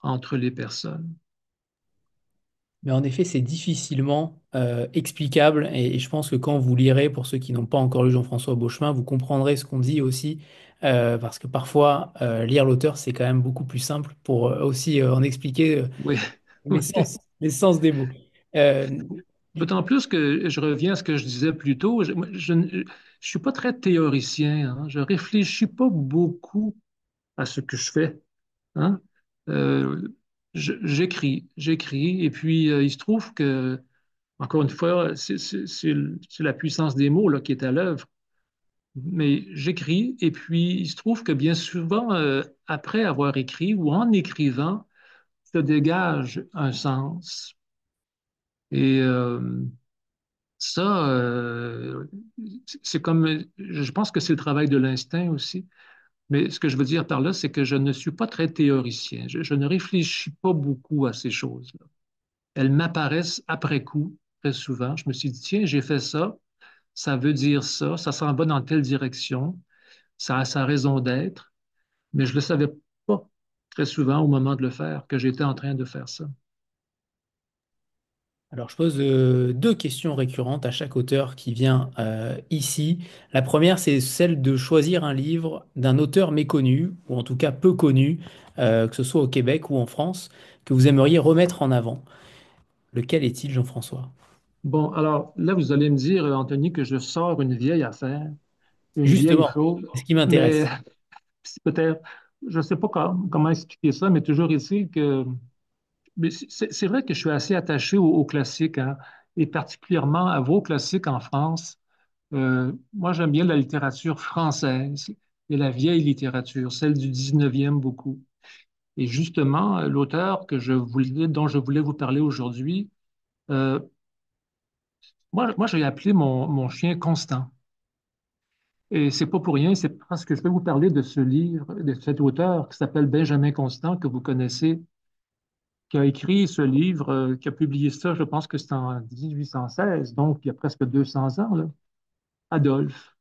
entre les personnes. Mais en effet, c'est difficilement explicable et je pense que quand vous lirez, pour ceux qui n'ont pas encore lu Jean-François Beauchemin, vous comprendrez ce qu'on dit aussi, parce que parfois, lire l'auteur, c'est quand même beaucoup plus simple pour aussi en expliquer Oui, oui. l'essence des mots. Euh, D'autant plus que je reviens à ce que je disais plus tôt, je ne suis pas très théoricien, hein. Je réfléchis pas beaucoup à ce que je fais, hein. Euh, j'écris, et puis il se trouve que, encore une fois, c'est la puissance des mots là, qui est à l'œuvre. Mais j'écris, et puis il se trouve que bien souvent, après avoir écrit ou en écrivant, se dégage un sens. Et ça, c'est comme, je pense que c'est le travail de l'instinct aussi. Mais ce que je veux dire par là, c'est que je ne suis pas très théoricien. Je ne réfléchis pas beaucoup à ces choses-là. Elles m'apparaissent après coup, très souvent. Je me suis dit, tiens, j'ai fait ça veut dire ça s'en va dans telle direction, ça a sa raison d'être, mais je ne le savais pas très souvent au moment de le faire, que j'étais en train de faire ça. Alors, je pose deux questions récurrentes à chaque auteur qui vient ici. La première, c'est celle de choisir un livre d'un auteur méconnu, ou en tout cas peu connu, que ce soit au Québec ou en France, que vous aimeriez remettre en avant. Lequel est-il, Jean-François? Bon, alors là, vous allez me dire, Anthony, que je sors une vieille affaire, une vieille Justement, chose, c'est ce qui mais m'intéresse. c'est peut-être, je ne sais pas comment expliquer ça, mais toujours est-il que mais c'est vrai que je suis assez attaché aux classiques, hein, et particulièrement à vos classiques en France. Moi, j'aime bien la littérature française et la vieille littérature, celle du 19e beaucoup. Et justement, l'auteur dont je voulais vous parler aujourd'hui, euh, moi j'ai appelé mon chien Constant. Et c'est pas pour rien, c'est parce que je vais vous parler de ce livre, de cet auteur qui s'appelle Benjamin Constant, que vous connaissez, qui a écrit ce livre, qui a publié ça, je pense que c'est en 1816, donc il y a presque 200 ans, là, Adolphe.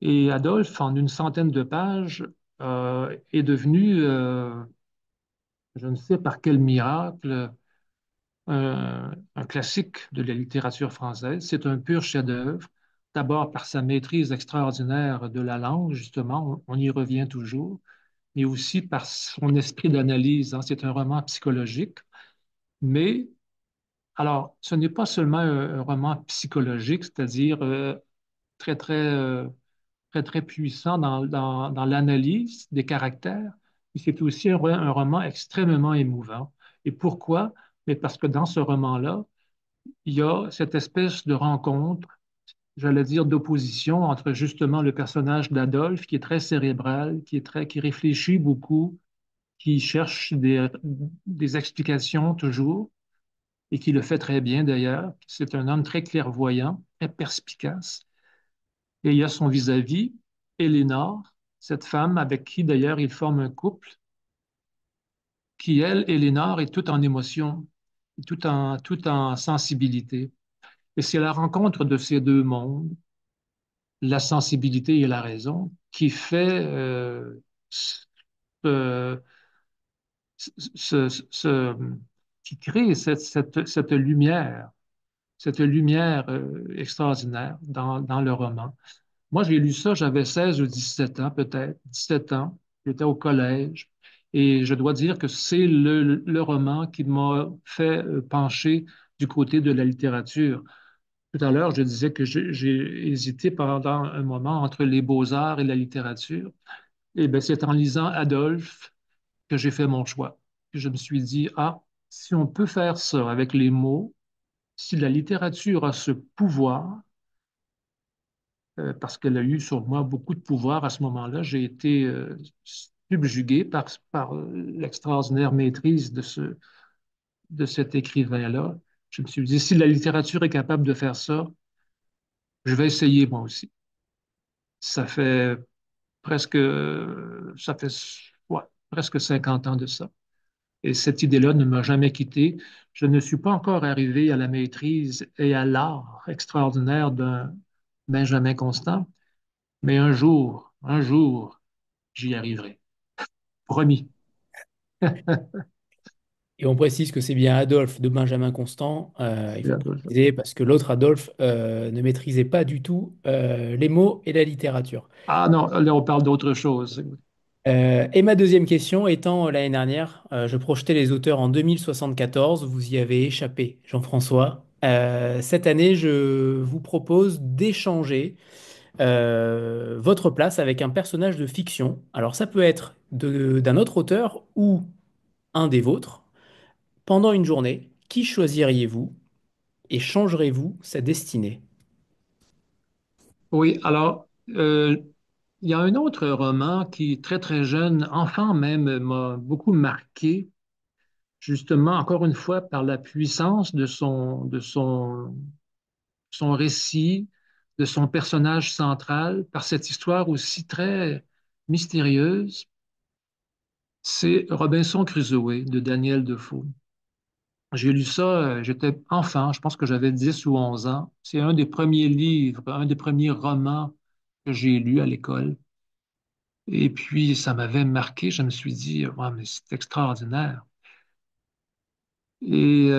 Et Adolphe, en une centaine de pages, est devenu, je ne sais par quel miracle, un classique de la littérature française. C'est un pur chef-d'œuvre, d'abord par sa maîtrise extraordinaire de la langue, justement, on y revient toujours, mais aussi par son esprit d'analyse, hein. C'est un roman psychologique, mais alors, ce n'est pas seulement un roman psychologique, c'est-à-dire très, très, très, très puissant dans l'analyse des caractères, mais c'est aussi un roman extrêmement émouvant. Et pourquoi? Mais parce que dans ce roman-là, il y a cette espèce de rencontre, j'allais dire d'opposition entre justement le personnage d'Adolphe, qui est très cérébral, qui réfléchit beaucoup, qui cherche des explications toujours, et qui le fait très bien d'ailleurs. C'est un homme très clairvoyant, très perspicace. Et il y a son vis-à-vis, Elénore, cette femme avec qui d'ailleurs il forme un couple, qui elle, Elénore, est toute en émotion, tout en sensibilité. Et c'est la rencontre de ces deux mondes, la sensibilité et la raison, qui fait ce, ce- qui crée cette lumière extraordinaire dans le roman. Moi, j'ai lu ça, j'avais 16 ou 17 ans, peut-être, 17 ans. J'étais au collège. Et je dois dire que c'est le roman qui m'a fait pencher du côté de la littérature. Tout à l'heure, je disais que j'ai hésité pendant un moment entre les beaux-arts et la littérature. Et bien, c'est en lisant Adolphe que j'ai fait mon choix. Je me suis dit, ah, si on peut faire ça avec les mots, si la littérature a ce pouvoir, parce qu'elle a eu sur moi beaucoup de pouvoir à ce moment-là. J'ai été subjugué par l'extraordinaire maîtrise de cet écrivain-là. Je me suis dit, si la littérature est capable de faire ça, je vais essayer moi aussi. Ça fait ça fait ouais, presque 50 ans de ça. Et cette idée-là ne m'a jamais quitté. Je ne suis pas encore arrivé à la maîtrise et à l'art extraordinaire d'un Benjamin Constant, mais un jour, j'y arriverai. Promis. Et on précise que c'est bien Adolphe de Benjamin Constant. Il C'est faut Adolphe. préciser parce que l'autre Adolphe ne maîtrisait pas du tout les mots et la littérature. Ah non, là, on parle d'autre chose. Et ma deuxième question étant l'année dernière, je projetais les auteurs en 2074. Vous y avez échappé, Jean-François. Cette année, je vous propose d'échanger votre place avec un personnage de fiction. Alors ça peut être d'un autre auteur ou un des vôtres. Pendant une journée, qui choisiriez-vous et changerez-vous sa destinée? Oui, alors, il y a un autre roman qui, très, très jeune, enfant même, m'a beaucoup marqué, justement, encore une fois, par la puissance son récit, de son personnage central, par cette histoire aussi très mystérieuse. C'est Robinson Crusoe de Daniel Defoe. J'ai lu ça, j'étais enfant, je pense que j'avais 10 ou 11 ans. C'est un des premiers livres, un des premiers romans que j'ai lu à l'école. Et puis, ça m'avait marqué. Je me suis dit, ouais, mais c'est extraordinaire. Et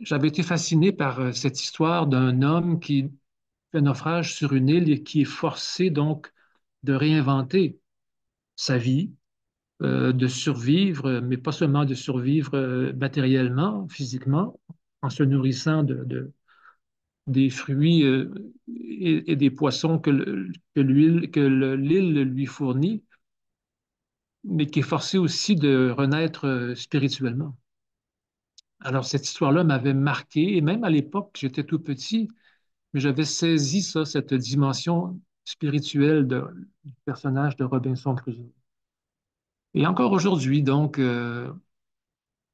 j'avais été fasciné par cette histoire d'un homme qui fait naufrage sur une île et qui est forcé donc de réinventer sa vie, de survivre, mais pas seulement de survivre matériellement, physiquement, en se nourrissant des fruits et des poissons que l'île lui fournit, mais qui est forcé aussi de renaître spirituellement. Alors, cette histoire-là m'avait marqué, et même à l'époque, j'étais tout petit, mais j'avais saisi ça, cette dimension spirituelle du personnage de Robinson Crusoe. Et encore aujourd'hui, donc,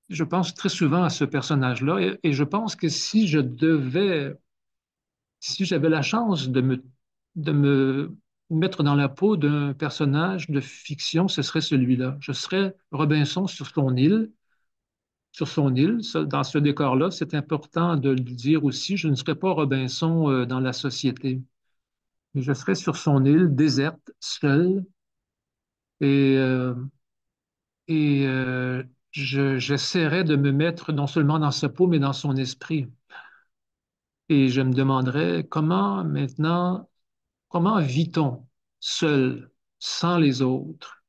je pense très souvent à ce personnage-là, et je pense que si j'avais la chance de me mettre dans la peau d'un personnage de fiction, ce serait celui-là. Je serais Robinson sur son île. Dans ce décor-là, c'est important de le dire aussi. Je ne serais pas Robinson dans la société, mais je serais sur son île, déserte, seul, et, euh, et j'essaierais de me mettre non seulement dans sa peau, mais dans son esprit. Et je me demanderais comment vit-on seul, sans les autres?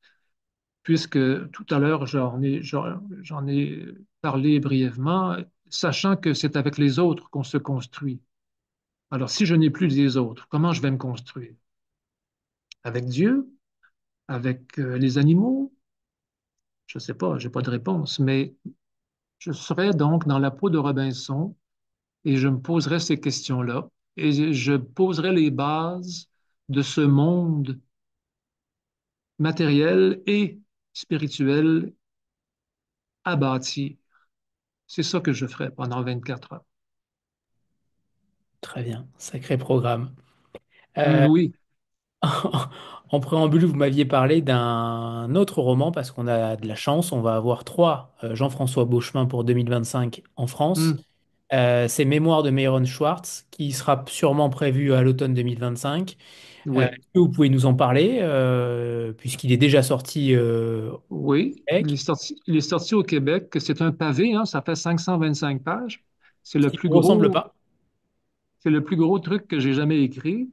Puisque tout à l'heure, j'en ai parlé brièvement, sachant que c'est avec les autres qu'on se construit. Alors, si je n'ai plus les autres, comment je vais me construire? Avec Dieu? Avec les animaux? Je ne sais pas, je n'ai pas de réponse, mais je serais donc dans la peau de Robinson et je me poserais ces questions-là et je poserais les bases de ce monde matériel et spirituel à bâtir. C'est ça que je ferais pendant 24 heures. Très bien, sacré programme. Euh, Oui, En préambule, vous m'aviez parlé d'un autre roman parce qu'on a de la chance, on va avoir trois Jean-François Beauchemin pour 2025 en France. hmm, C'est Mémoires de Myron Schwartz qui sera sûrement prévu à l'automne 2025. oui, Est-ce que vous pouvez nous en parler puisqu'il est déjà sorti oui. au Québec, Il est sorti au Québec. C'est un pavé, hein, ça fait 525 pages. C'est ce le qui plus ne ressemble gros, pas. c'est le plus gros truc que j'ai jamais écrit.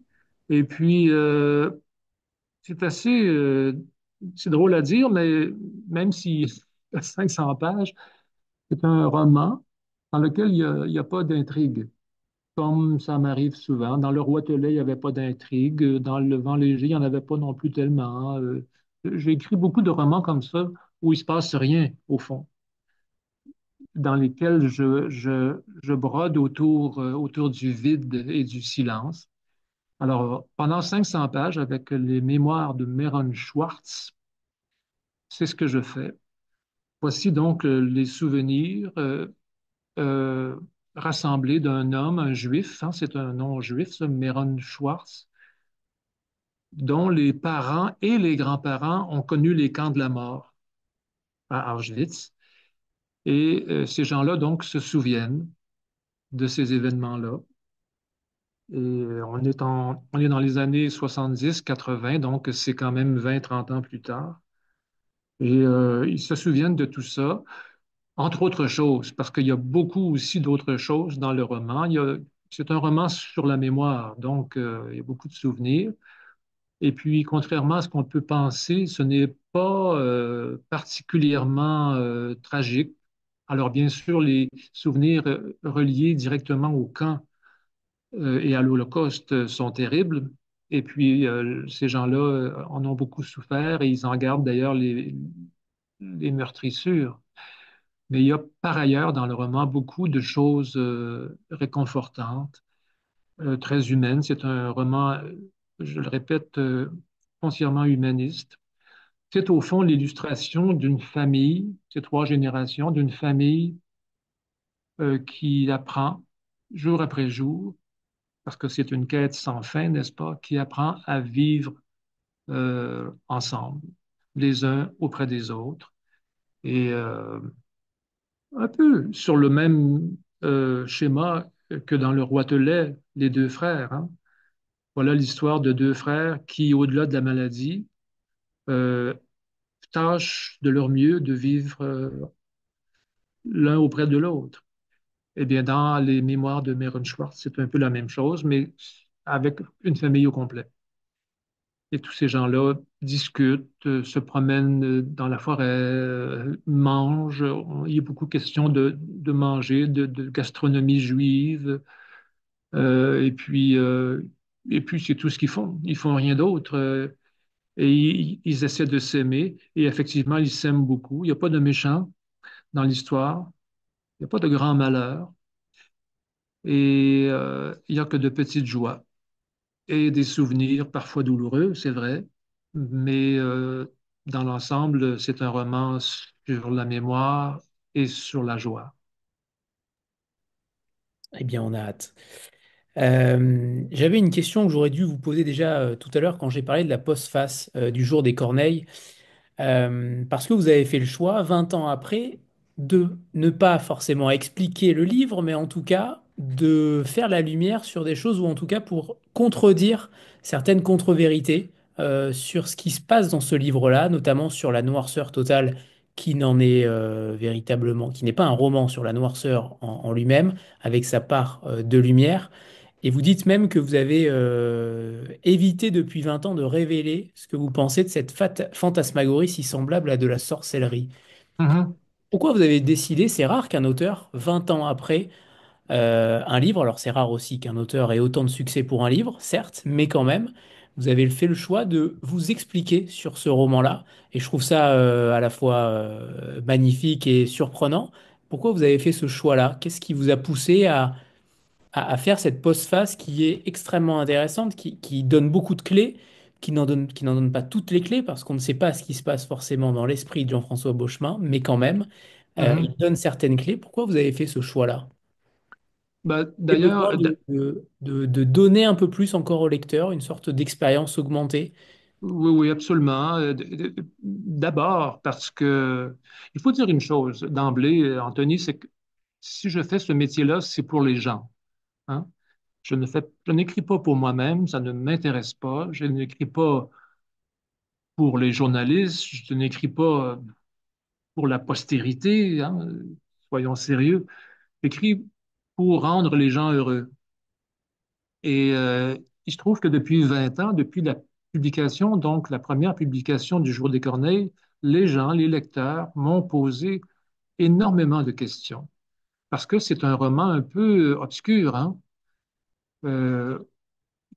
Et puis, c'est assez, c'est drôle à dire, mais même s'il y a 500 pages, c'est un roman dans lequel il y a pas d'intrigue, comme ça m'arrive souvent. Dans Le Roi Telet, il n'y avait pas d'intrigue. Dans Le Vent léger, il n'y en avait pas non plus tellement. J'ai écrit beaucoup de romans comme ça où il ne se passe rien, au fond, dans lesquels je brode autour du vide et du silence. Alors, pendant 500 pages, avec les mémoires de Meron Schwartz, c'est ce que je fais. Voici donc les souvenirs euh, rassemblés d'un homme, un juif, hein, c'est un nom juif, ça, Meron Schwartz, dont les parents et les grands-parents ont connu les camps de la mort à Auschwitz. Et ces gens-là, donc, se souviennent de ces événements-là. Et on est dans les années 70-80, donc c'est quand même 20-30 ans plus tard. Et ils se souviennent de tout ça. Entre autres choses, parce qu'il y a beaucoup aussi d'autres choses dans le roman. C'est un roman sur la mémoire, donc il y a beaucoup de souvenirs. Et puis, contrairement à ce qu'on peut penser, ce n'est pas particulièrement tragique. Alors, bien sûr, les souvenirs reliés directement au camp et à l'Holocauste sont terribles. Et puis, ces gens-là en ont beaucoup souffert et ils en gardent d'ailleurs les meurtrissures. Mais il y a par ailleurs dans le roman beaucoup de choses réconfortantes, très humaines. C'est un roman, je le répète, foncièrement humaniste. C'est au fond l'illustration d'une famille, ces trois générations, d'une famille qui apprend jour après jour, parce que c'est une quête sans fin, n'est-ce pas, qui apprend à vivre ensemble, les uns auprès des autres. Et un peu sur le même schéma que dans Le Roi Telet, les deux frères. Hein. Voilà l'histoire de deux frères qui, au-delà de la maladie, euh, tâchent de leur mieux de vivre l'un auprès de l'autre. Eh bien, dans les mémoires de Meron Schwartz, c'est un peu la même chose, mais avec une famille au complet. Et tous ces gens-là discutent, se promènent dans la forêt, mangent. Il y a beaucoup question de manger, de gastronomie juive. Euh, et puis, euh, et puis c'est tout ce qu'ils font. Ils font rien d'autre. Et ils essaient de s'aimer. Et effectivement, ils s'aiment beaucoup. Il n'y a pas de méchants dans l'histoire. Il n'y a pas de grands malheurs. Et il n'y a que de petites joies et des souvenirs parfois douloureux, c'est vrai. Mais dans l'ensemble, c'est un roman sur la mémoire et sur la joie. Eh bien, on a hâte. J'avais une question que j'aurais dû vous poser déjà tout à l'heure quand j'ai parlé de la postface du jour des Corneilles. Parce que vous avez fait le choix, 20 ans après, de ne pas forcément expliquer le livre, mais en tout cas de faire la lumière sur des choses, ou en tout cas pour contredire certaines contre-vérités sur ce qui se passe dans ce livre-là, notamment sur la noirceur totale qui n'en est véritablement, qui n'est pas un roman sur la noirceur en lui-même, avec sa part de lumière. Et vous dites même que vous avez évité depuis 20 ans de révéler ce que vous pensez de cette fantasmagorie si semblable à de la sorcellerie. Mhm, Pourquoi vous avez décidé, c'est rare qu'un auteur, 20 ans après un livre, alors c'est rare aussi qu'un auteur ait autant de succès pour un livre, certes, mais quand même, vous avez fait le choix de vous expliquer sur ce roman-là. Et je trouve ça à la fois magnifique et surprenant. Pourquoi vous avez fait ce choix-là? Qu'est-ce qui vous a poussé à faire cette postface qui est extrêmement intéressante, qui donne beaucoup de clés, qui n'en donne pas toutes les clés, parce qu'on ne sait pas ce qui se passe forcément dans l'esprit de Jean-François Beauchemin, mais quand même, il mhm. donne certaines clés. Pourquoi vous avez fait ce choix-là? Ben, Et besoin d'ailleurs, de donner un peu plus encore au lecteur, une sorte d'expérience augmentée. oui, oui, absolument. D'abord, parce que il faut dire une chose d'emblée, Anthony, c'est que si je fais ce métier-là, c'est pour les gens. Hein. Je n'écris pas pour moi-même, ça ne m'intéresse pas. Je n'écris pas pour les journalistes, je n'écris pas pour la postérité, hein, soyons sérieux. J'écris pour rendre les gens heureux. Et il se trouve que depuis 20 ans, depuis la publication, donc la première publication du Jour des Corneilles, les gens, les lecteurs m'ont posé énormément de questions. Parce que c'est un roman un peu obscur, hein, euh,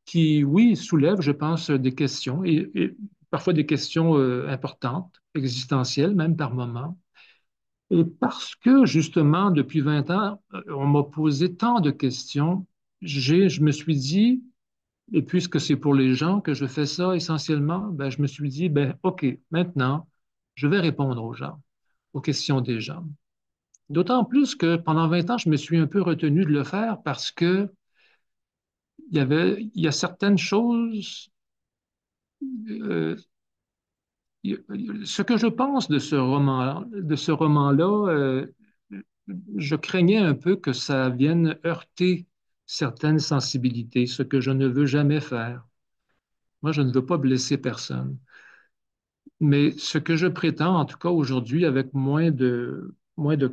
qui, oui, soulève, je pense, des questions, et parfois des questions importantes, existentielles, même par moments. Et parce que, justement, depuis 20 ans, on m'a posé tant de questions, je me suis dit, et puisque c'est pour les gens que je fais ça essentiellement, ben, je me suis dit, ben, OK, maintenant, je vais répondre aux gens, aux questions des gens. D'autant plus que pendant 20 ans, je me suis un peu retenu de le faire parce que il y a certaines choses, euh, ce que je pense de ce roman-là, je craignais un peu que ça vienne heurter certaines sensibilités, ce que je ne veux jamais faire. Moi, je ne veux pas blesser personne. Mais ce que je prétends, en tout cas aujourd'hui, avec moins de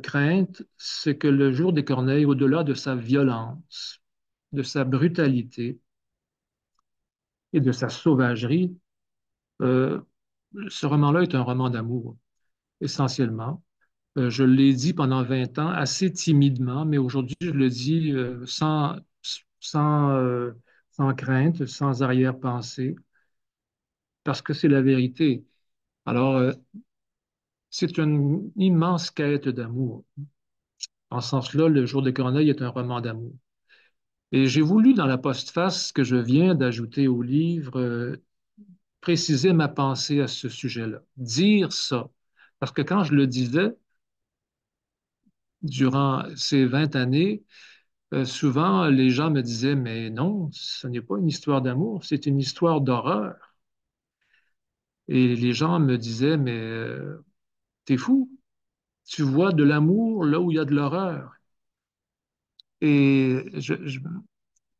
crainte, c'est que le jour des Corneilles, au-delà de sa violence, de sa brutalité et de sa sauvagerie, euh, ce roman-là est un roman d'amour, essentiellement. Je l'ai dit pendant 20 ans assez timidement, mais aujourd'hui, je le dis sans, sans crainte, sans arrière-pensée, parce que c'est la vérité. Alors, c'est une immense quête d'amour. En ce sens-là, Le jour de Corneille est un roman d'amour. Et j'ai voulu, dans la postface que je viens d'ajouter au livre, préciser ma pensée à ce sujet-là, dire ça. Parce que quand je le disais, durant ces 20 années, souvent les gens me disaient, mais non, ce n'est pas une histoire d'amour, c'est une histoire d'horreur. Et les gens me disaient, mais t'es fou, tu vois de l'amour là où il y a de l'horreur. Et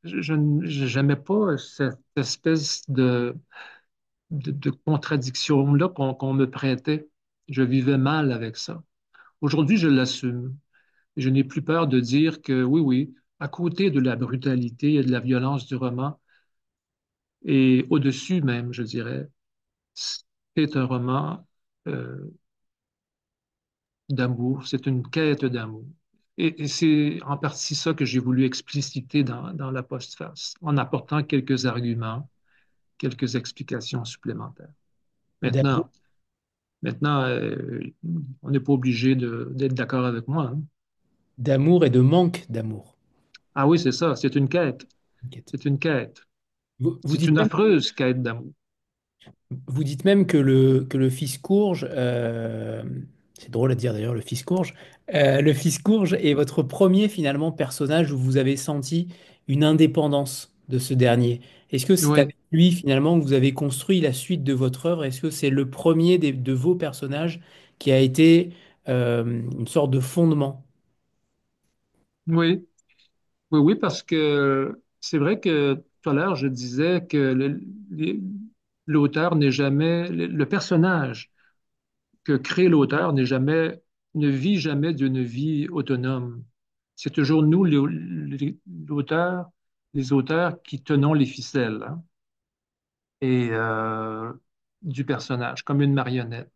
je n'aimais pas cette espèce de contradiction-là qu'on me prêtait. Je vivais mal avec ça. Aujourd'hui, je l'assume. Je n'ai plus peur de dire que oui, oui, à côté de la brutalité et de la violence du roman, et au-dessus même, je dirais, c'est un roman euh, d'amour, c'est une quête d'amour. Et c'est en partie ça que j'ai voulu expliciter dans la postface, en apportant quelques arguments, quelques explications supplémentaires. D'amour, Maintenant, maintenant, on n'est pas obligé d'être d'accord avec moi, hein. d'amour et de manque d'amour. Ah oui, c'est ça, c'est une quête. T'inquiète. C'est une quête. Vous C'est dites une même, affreuse quête d'amour. vous dites même que le fils Courge, c'est drôle à dire d'ailleurs, le fils Courge, le fils Courge est votre premier finalement personnage où vous avez senti une indépendance de ce dernier. Est-ce que c'est Oui, avec lui finalement que vous avez construit la suite de votre œuvre? Est-ce que c'est le premier de vos personnages qui a été une sorte de fondement? oui, oui, oui, parce que c'est vrai que tout à l'heure, je disais que l'auteur n'est jamais, le personnage que crée l'auteur ne vit jamais d'une vie autonome. C'est toujours nous, l'auteur, les auteurs, qui tenons les ficelles, hein, et du personnage, comme une marionnette.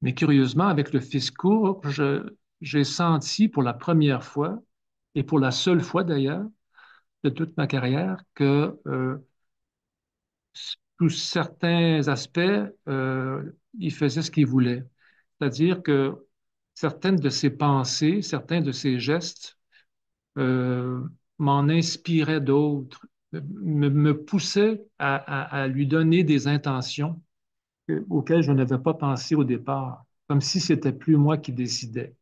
Mais curieusement, avec le Fiscourt, j'ai senti pour la première fois, et pour la seule fois d'ailleurs, de toute ma carrière, que sous certains aspects, il faisait ce qu'il voulait. C'est-à-dire que certaines de ses pensées, certains de ses gestes euh, m'en inspiraient d'autres, me poussaient à lui donner des intentions auxquelles je n'avais pas pensé au départ, comme si c'était plus moi qui décidais.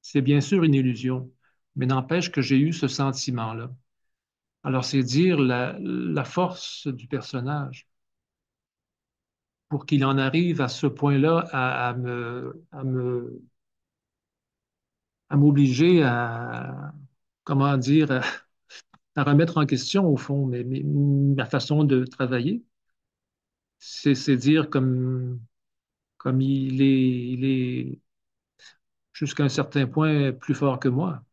C'est bien sûr une illusion, mais n'empêche que j'ai eu ce sentiment-là. Alors, c'est dire la force du personnage pour qu'il en arrive à ce point-là à m'obliger à, comment dire, à remettre en question, au fond, ma façon de travailler. C'est dire comme il est jusqu'à un certain point plus fort que moi.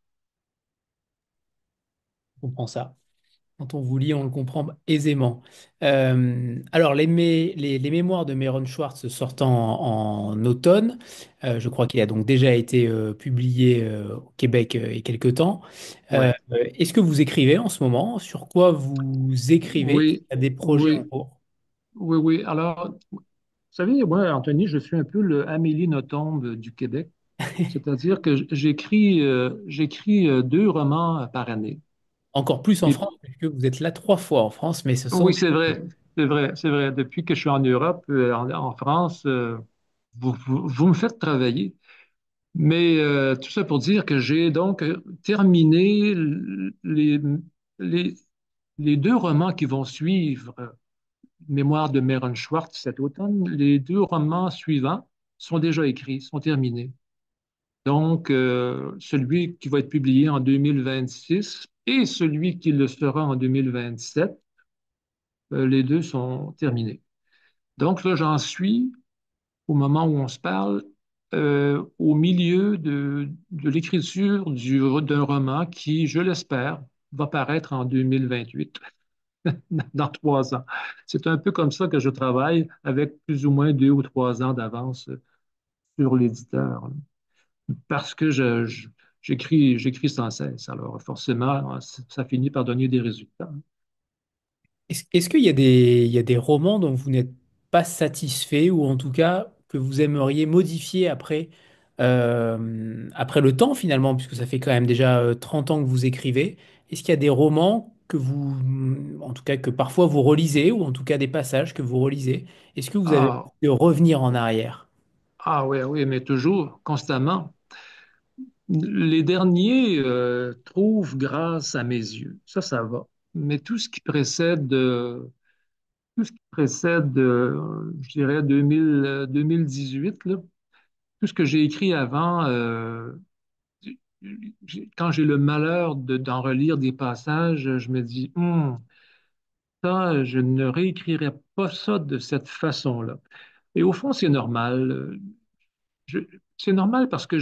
Je comprends ça. Quand on vous lit, on le comprend aisément. Alors, les mémoires de Meron Schwartz sortent en automne. Je crois qu'il a donc déjà été publié au Québec il y a quelque temps. Ouais. Est-ce que vous écrivez en ce moment? Sur quoi vous écrivez? Est-ce qu'il Oui, y a des projets en oui, cours? oui, oui. Alors, vous savez, moi, Anthony, je suis un peu le Amélie Nothomb du Québec. C'est-à-dire que j'écris 2 romans par année. Encore plus en Et France, puisque vous êtes là 3 fois en France, mais ce sont oui, c'est vrai, c'est vrai, c'est vrai. Depuis que je suis en Europe, en France, vous me faites travailler. Mais tout ça pour dire que j'ai donc terminé les, les 2 romans qui vont suivre, Mémoire de Meron Schwartz cet automne. Les 2 romans suivants sont déjà écrits, sont terminés. Donc, celui qui va être publié en 2026 et celui qui le sera en 2027, les deux sont terminés. Donc là, j'en suis, au moment où on se parle, au milieu de l'écriture d'un roman qui, je l'espère, va paraître en 2028, dans 3 ans. C'est un peu comme ça que je travaille, avec plus ou moins 2 ou 3 ans d'avance sur l'éditeur. parce que j'écris sans cesse. Alors forcément, ça finit par donner des résultats. Est-ce qu'il y a il y a des romans dont vous n'êtes pas satisfait ou en tout cas que vous aimeriez modifier après le temps finalement, puisque ça fait quand même déjà 30 ans que vous écrivez. Est-ce qu'il y a des romans que vous, en tout cas que parfois vous relisez ou en tout cas des passages que vous relisez? Est-ce que vous avez envie Ah, de revenir en arrière? ah oui, oui, mais toujours, constamment. Les derniers trouvent grâce à mes yeux. Ça va. Mais tout ce qui précède, je dirais, 2018, là, tout ce que j'ai écrit avant, quand j'ai le malheur d'en relire des passages, je me dis, ça, je ne réécrirai pas ça de cette façon-là. Et au fond, c'est normal. Je- c'est normal parce que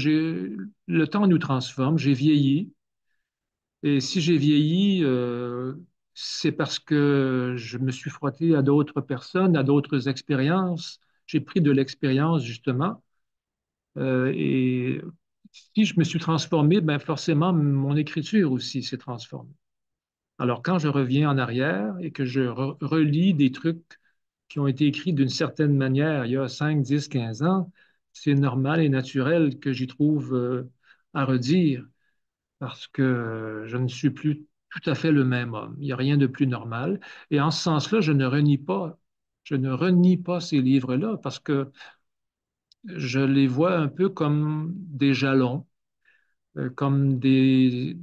le temps nous transforme. J'ai vieilli. Et si j'ai vieilli, c'est parce que je me suis frotté à d'autres personnes, à d'autres expériences. J'ai pris de l'expérience, justement. Et si je me suis transformé, ben forcément, mon écriture aussi s'est transformée. Alors, quand je reviens en arrière et que je relis des trucs qui ont été écrits d'une certaine manière il y a 5, 10, 15 ans, c'est normal et naturel que j'y trouve à redire parce que je ne suis plus tout à fait le même homme. Il n'y a rien de plus normal. Et en ce sens-là, je ne renie pas ces livres-là parce que je les vois un peu comme des jalons, comme des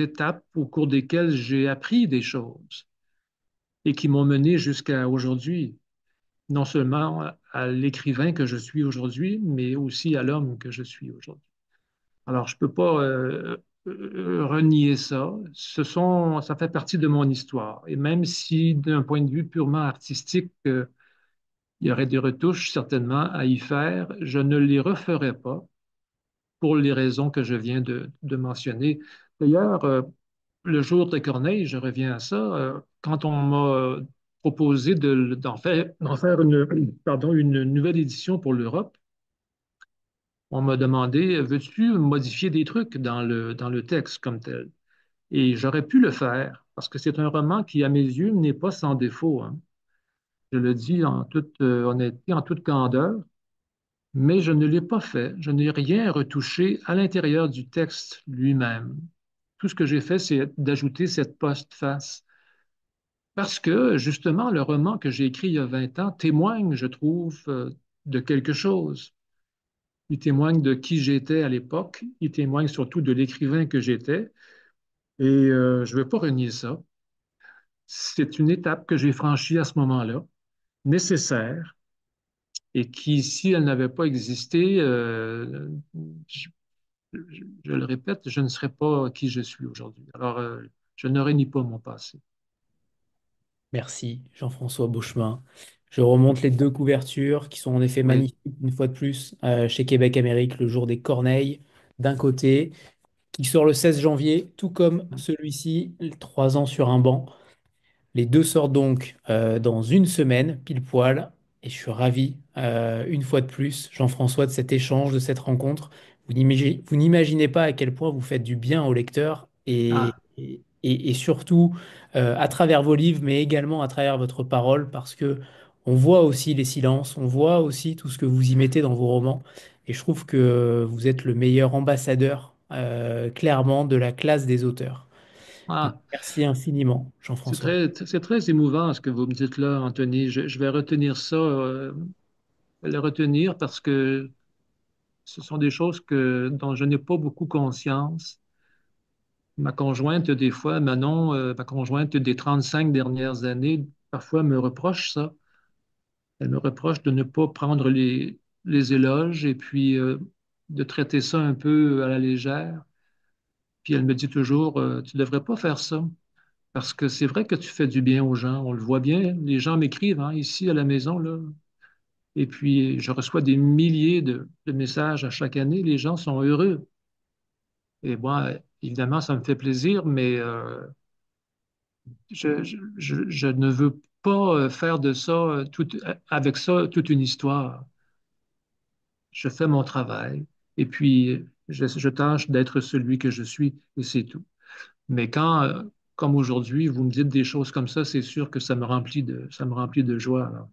étapes au cours desquelles j'ai appris des choses et qui m'ont mené jusqu'à aujourd'hui, non seulement à l'écrivain que je suis aujourd'hui, mais aussi à l'homme que je suis aujourd'hui. Alors, je ne peux pas renier ça. Ça fait partie de mon histoire. Et même si, d'un point de vue purement artistique, il y aurait des retouches certainement à y faire, je ne les referai pas pour les raisons que je viens de mentionner. D'ailleurs, le jour de Corneille, je reviens à ça, quand on m'a proposé d'en faire pardon, une nouvelle édition pour l'Europe, on m'a demandé, veux-tu modifier des trucs dans le texte comme tel? Et j'aurais pu le faire, parce que c'est un roman qui, à mes yeux, n'est pas sans défaut, hein. Je le dis en toute honnêteté, en toute candeur, mais je ne l'ai pas fait. Je n'ai rien retouché à l'intérieur du texte lui-même. Tout ce que j'ai fait, c'est d'ajouter cette postface. Parce que, justement, le roman que j'ai écrit il y a 20 ans témoigne, je trouve, de quelque chose. Il témoigne de qui j'étais à l'époque. Il témoigne surtout de l'écrivain que j'étais. Et je ne veux pas renier ça. C'est une étape que j'ai franchie à ce moment-là, nécessaire, et qui, si elle n'avait pas existé, je, je le répète, je ne serais pas qui je suis aujourd'hui. Alors, je ne renie pas mon passé. Merci, Jean-François Beauchemin. Je remonte les deux couvertures qui sont en effet Oui. magnifiques, une fois de plus, chez Québec Amérique, le jour des Corneilles, d'un côté, qui sort le 16 janvier, tout comme celui-ci, 3 ans sur un banc. Les deux sortent donc dans une semaine, pile poil, et je suis ravi, une fois de plus, Jean-François, de cet échange, de cette rencontre. Vous n'imaginez pas à quel point vous faites du bien au lecteur Ah, et surtout à travers vos livres, mais également à travers votre parole, parce que on voit aussi les silences, on voit aussi tout ce que vous y mettez dans vos romans, et je trouve que vous êtes le meilleur ambassadeur, clairement, de la classe des auteurs. Donc, ah, merci infiniment, Jean-François. c'est très émouvant ce que vous me dites là, Anthony. Je vais retenir ça, le retenir parce que ce sont des choses dont je n'ai pas beaucoup conscience. Ma conjointe, des fois, Manon, ma conjointe des 35 dernières années, parfois me reproche ça. Elle me reproche de ne pas prendre les éloges et puis de traiter ça un peu à la légère. Puis elle me dit toujours, tu devrais pas faire ça. Parce que c'est vrai que tu fais du bien aux gens. On le voit bien. Les gens m'écrivent hein, ici à la maison, là. Et puis, je reçois des milliers de messages à chaque année. Les gens sont heureux. Et moi, évidemment, ça me fait plaisir, mais je ne veux pas faire de ça, avec ça, toute une histoire. Je fais mon travail. et puis je tâche d'être celui que je suis, et c'est tout. Mais quand, comme aujourd'hui, vous me dites des choses comme ça, c'est sûr que ça me remplit de joie. Alors.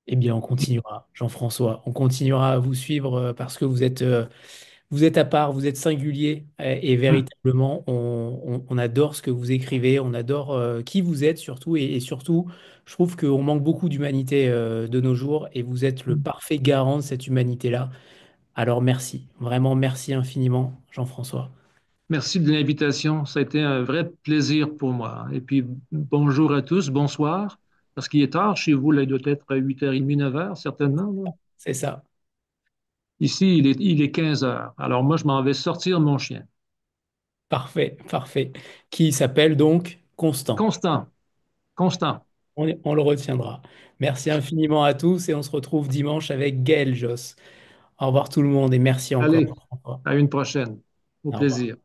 Eh bien, on continuera, Jean-François. On continuera à vous suivre parce que vous êtes à part, vous êtes singulier et Hum. véritablement, on adore ce que vous écrivez, on adore qui vous êtes surtout et surtout, je trouve qu'on manque beaucoup d'humanité de nos jours et vous êtes le Hum. parfait garant de cette humanité-là. Alors merci, vraiment merci infiniment, Jean-François. Merci de l'invitation. Ça a été un vrai plaisir pour moi. Et puis, bonjour à tous, bonsoir, parce qu'il est tard chez vous, là, il doit être à 8h30, 9h, certainement. Là. C'est ça. Ici, il est 15h. Alors moi, je m'en vais sortir mon chien. Parfait, parfait. Qui s'appelle donc Constant. Constant, constant. On le retiendra. Merci infiniment à tous et on se retrouve dimanche avec Gaël Joss. Au revoir tout le monde et merci encore, Allez, Jean-François. à une prochaine. Au Au revoir. plaisir.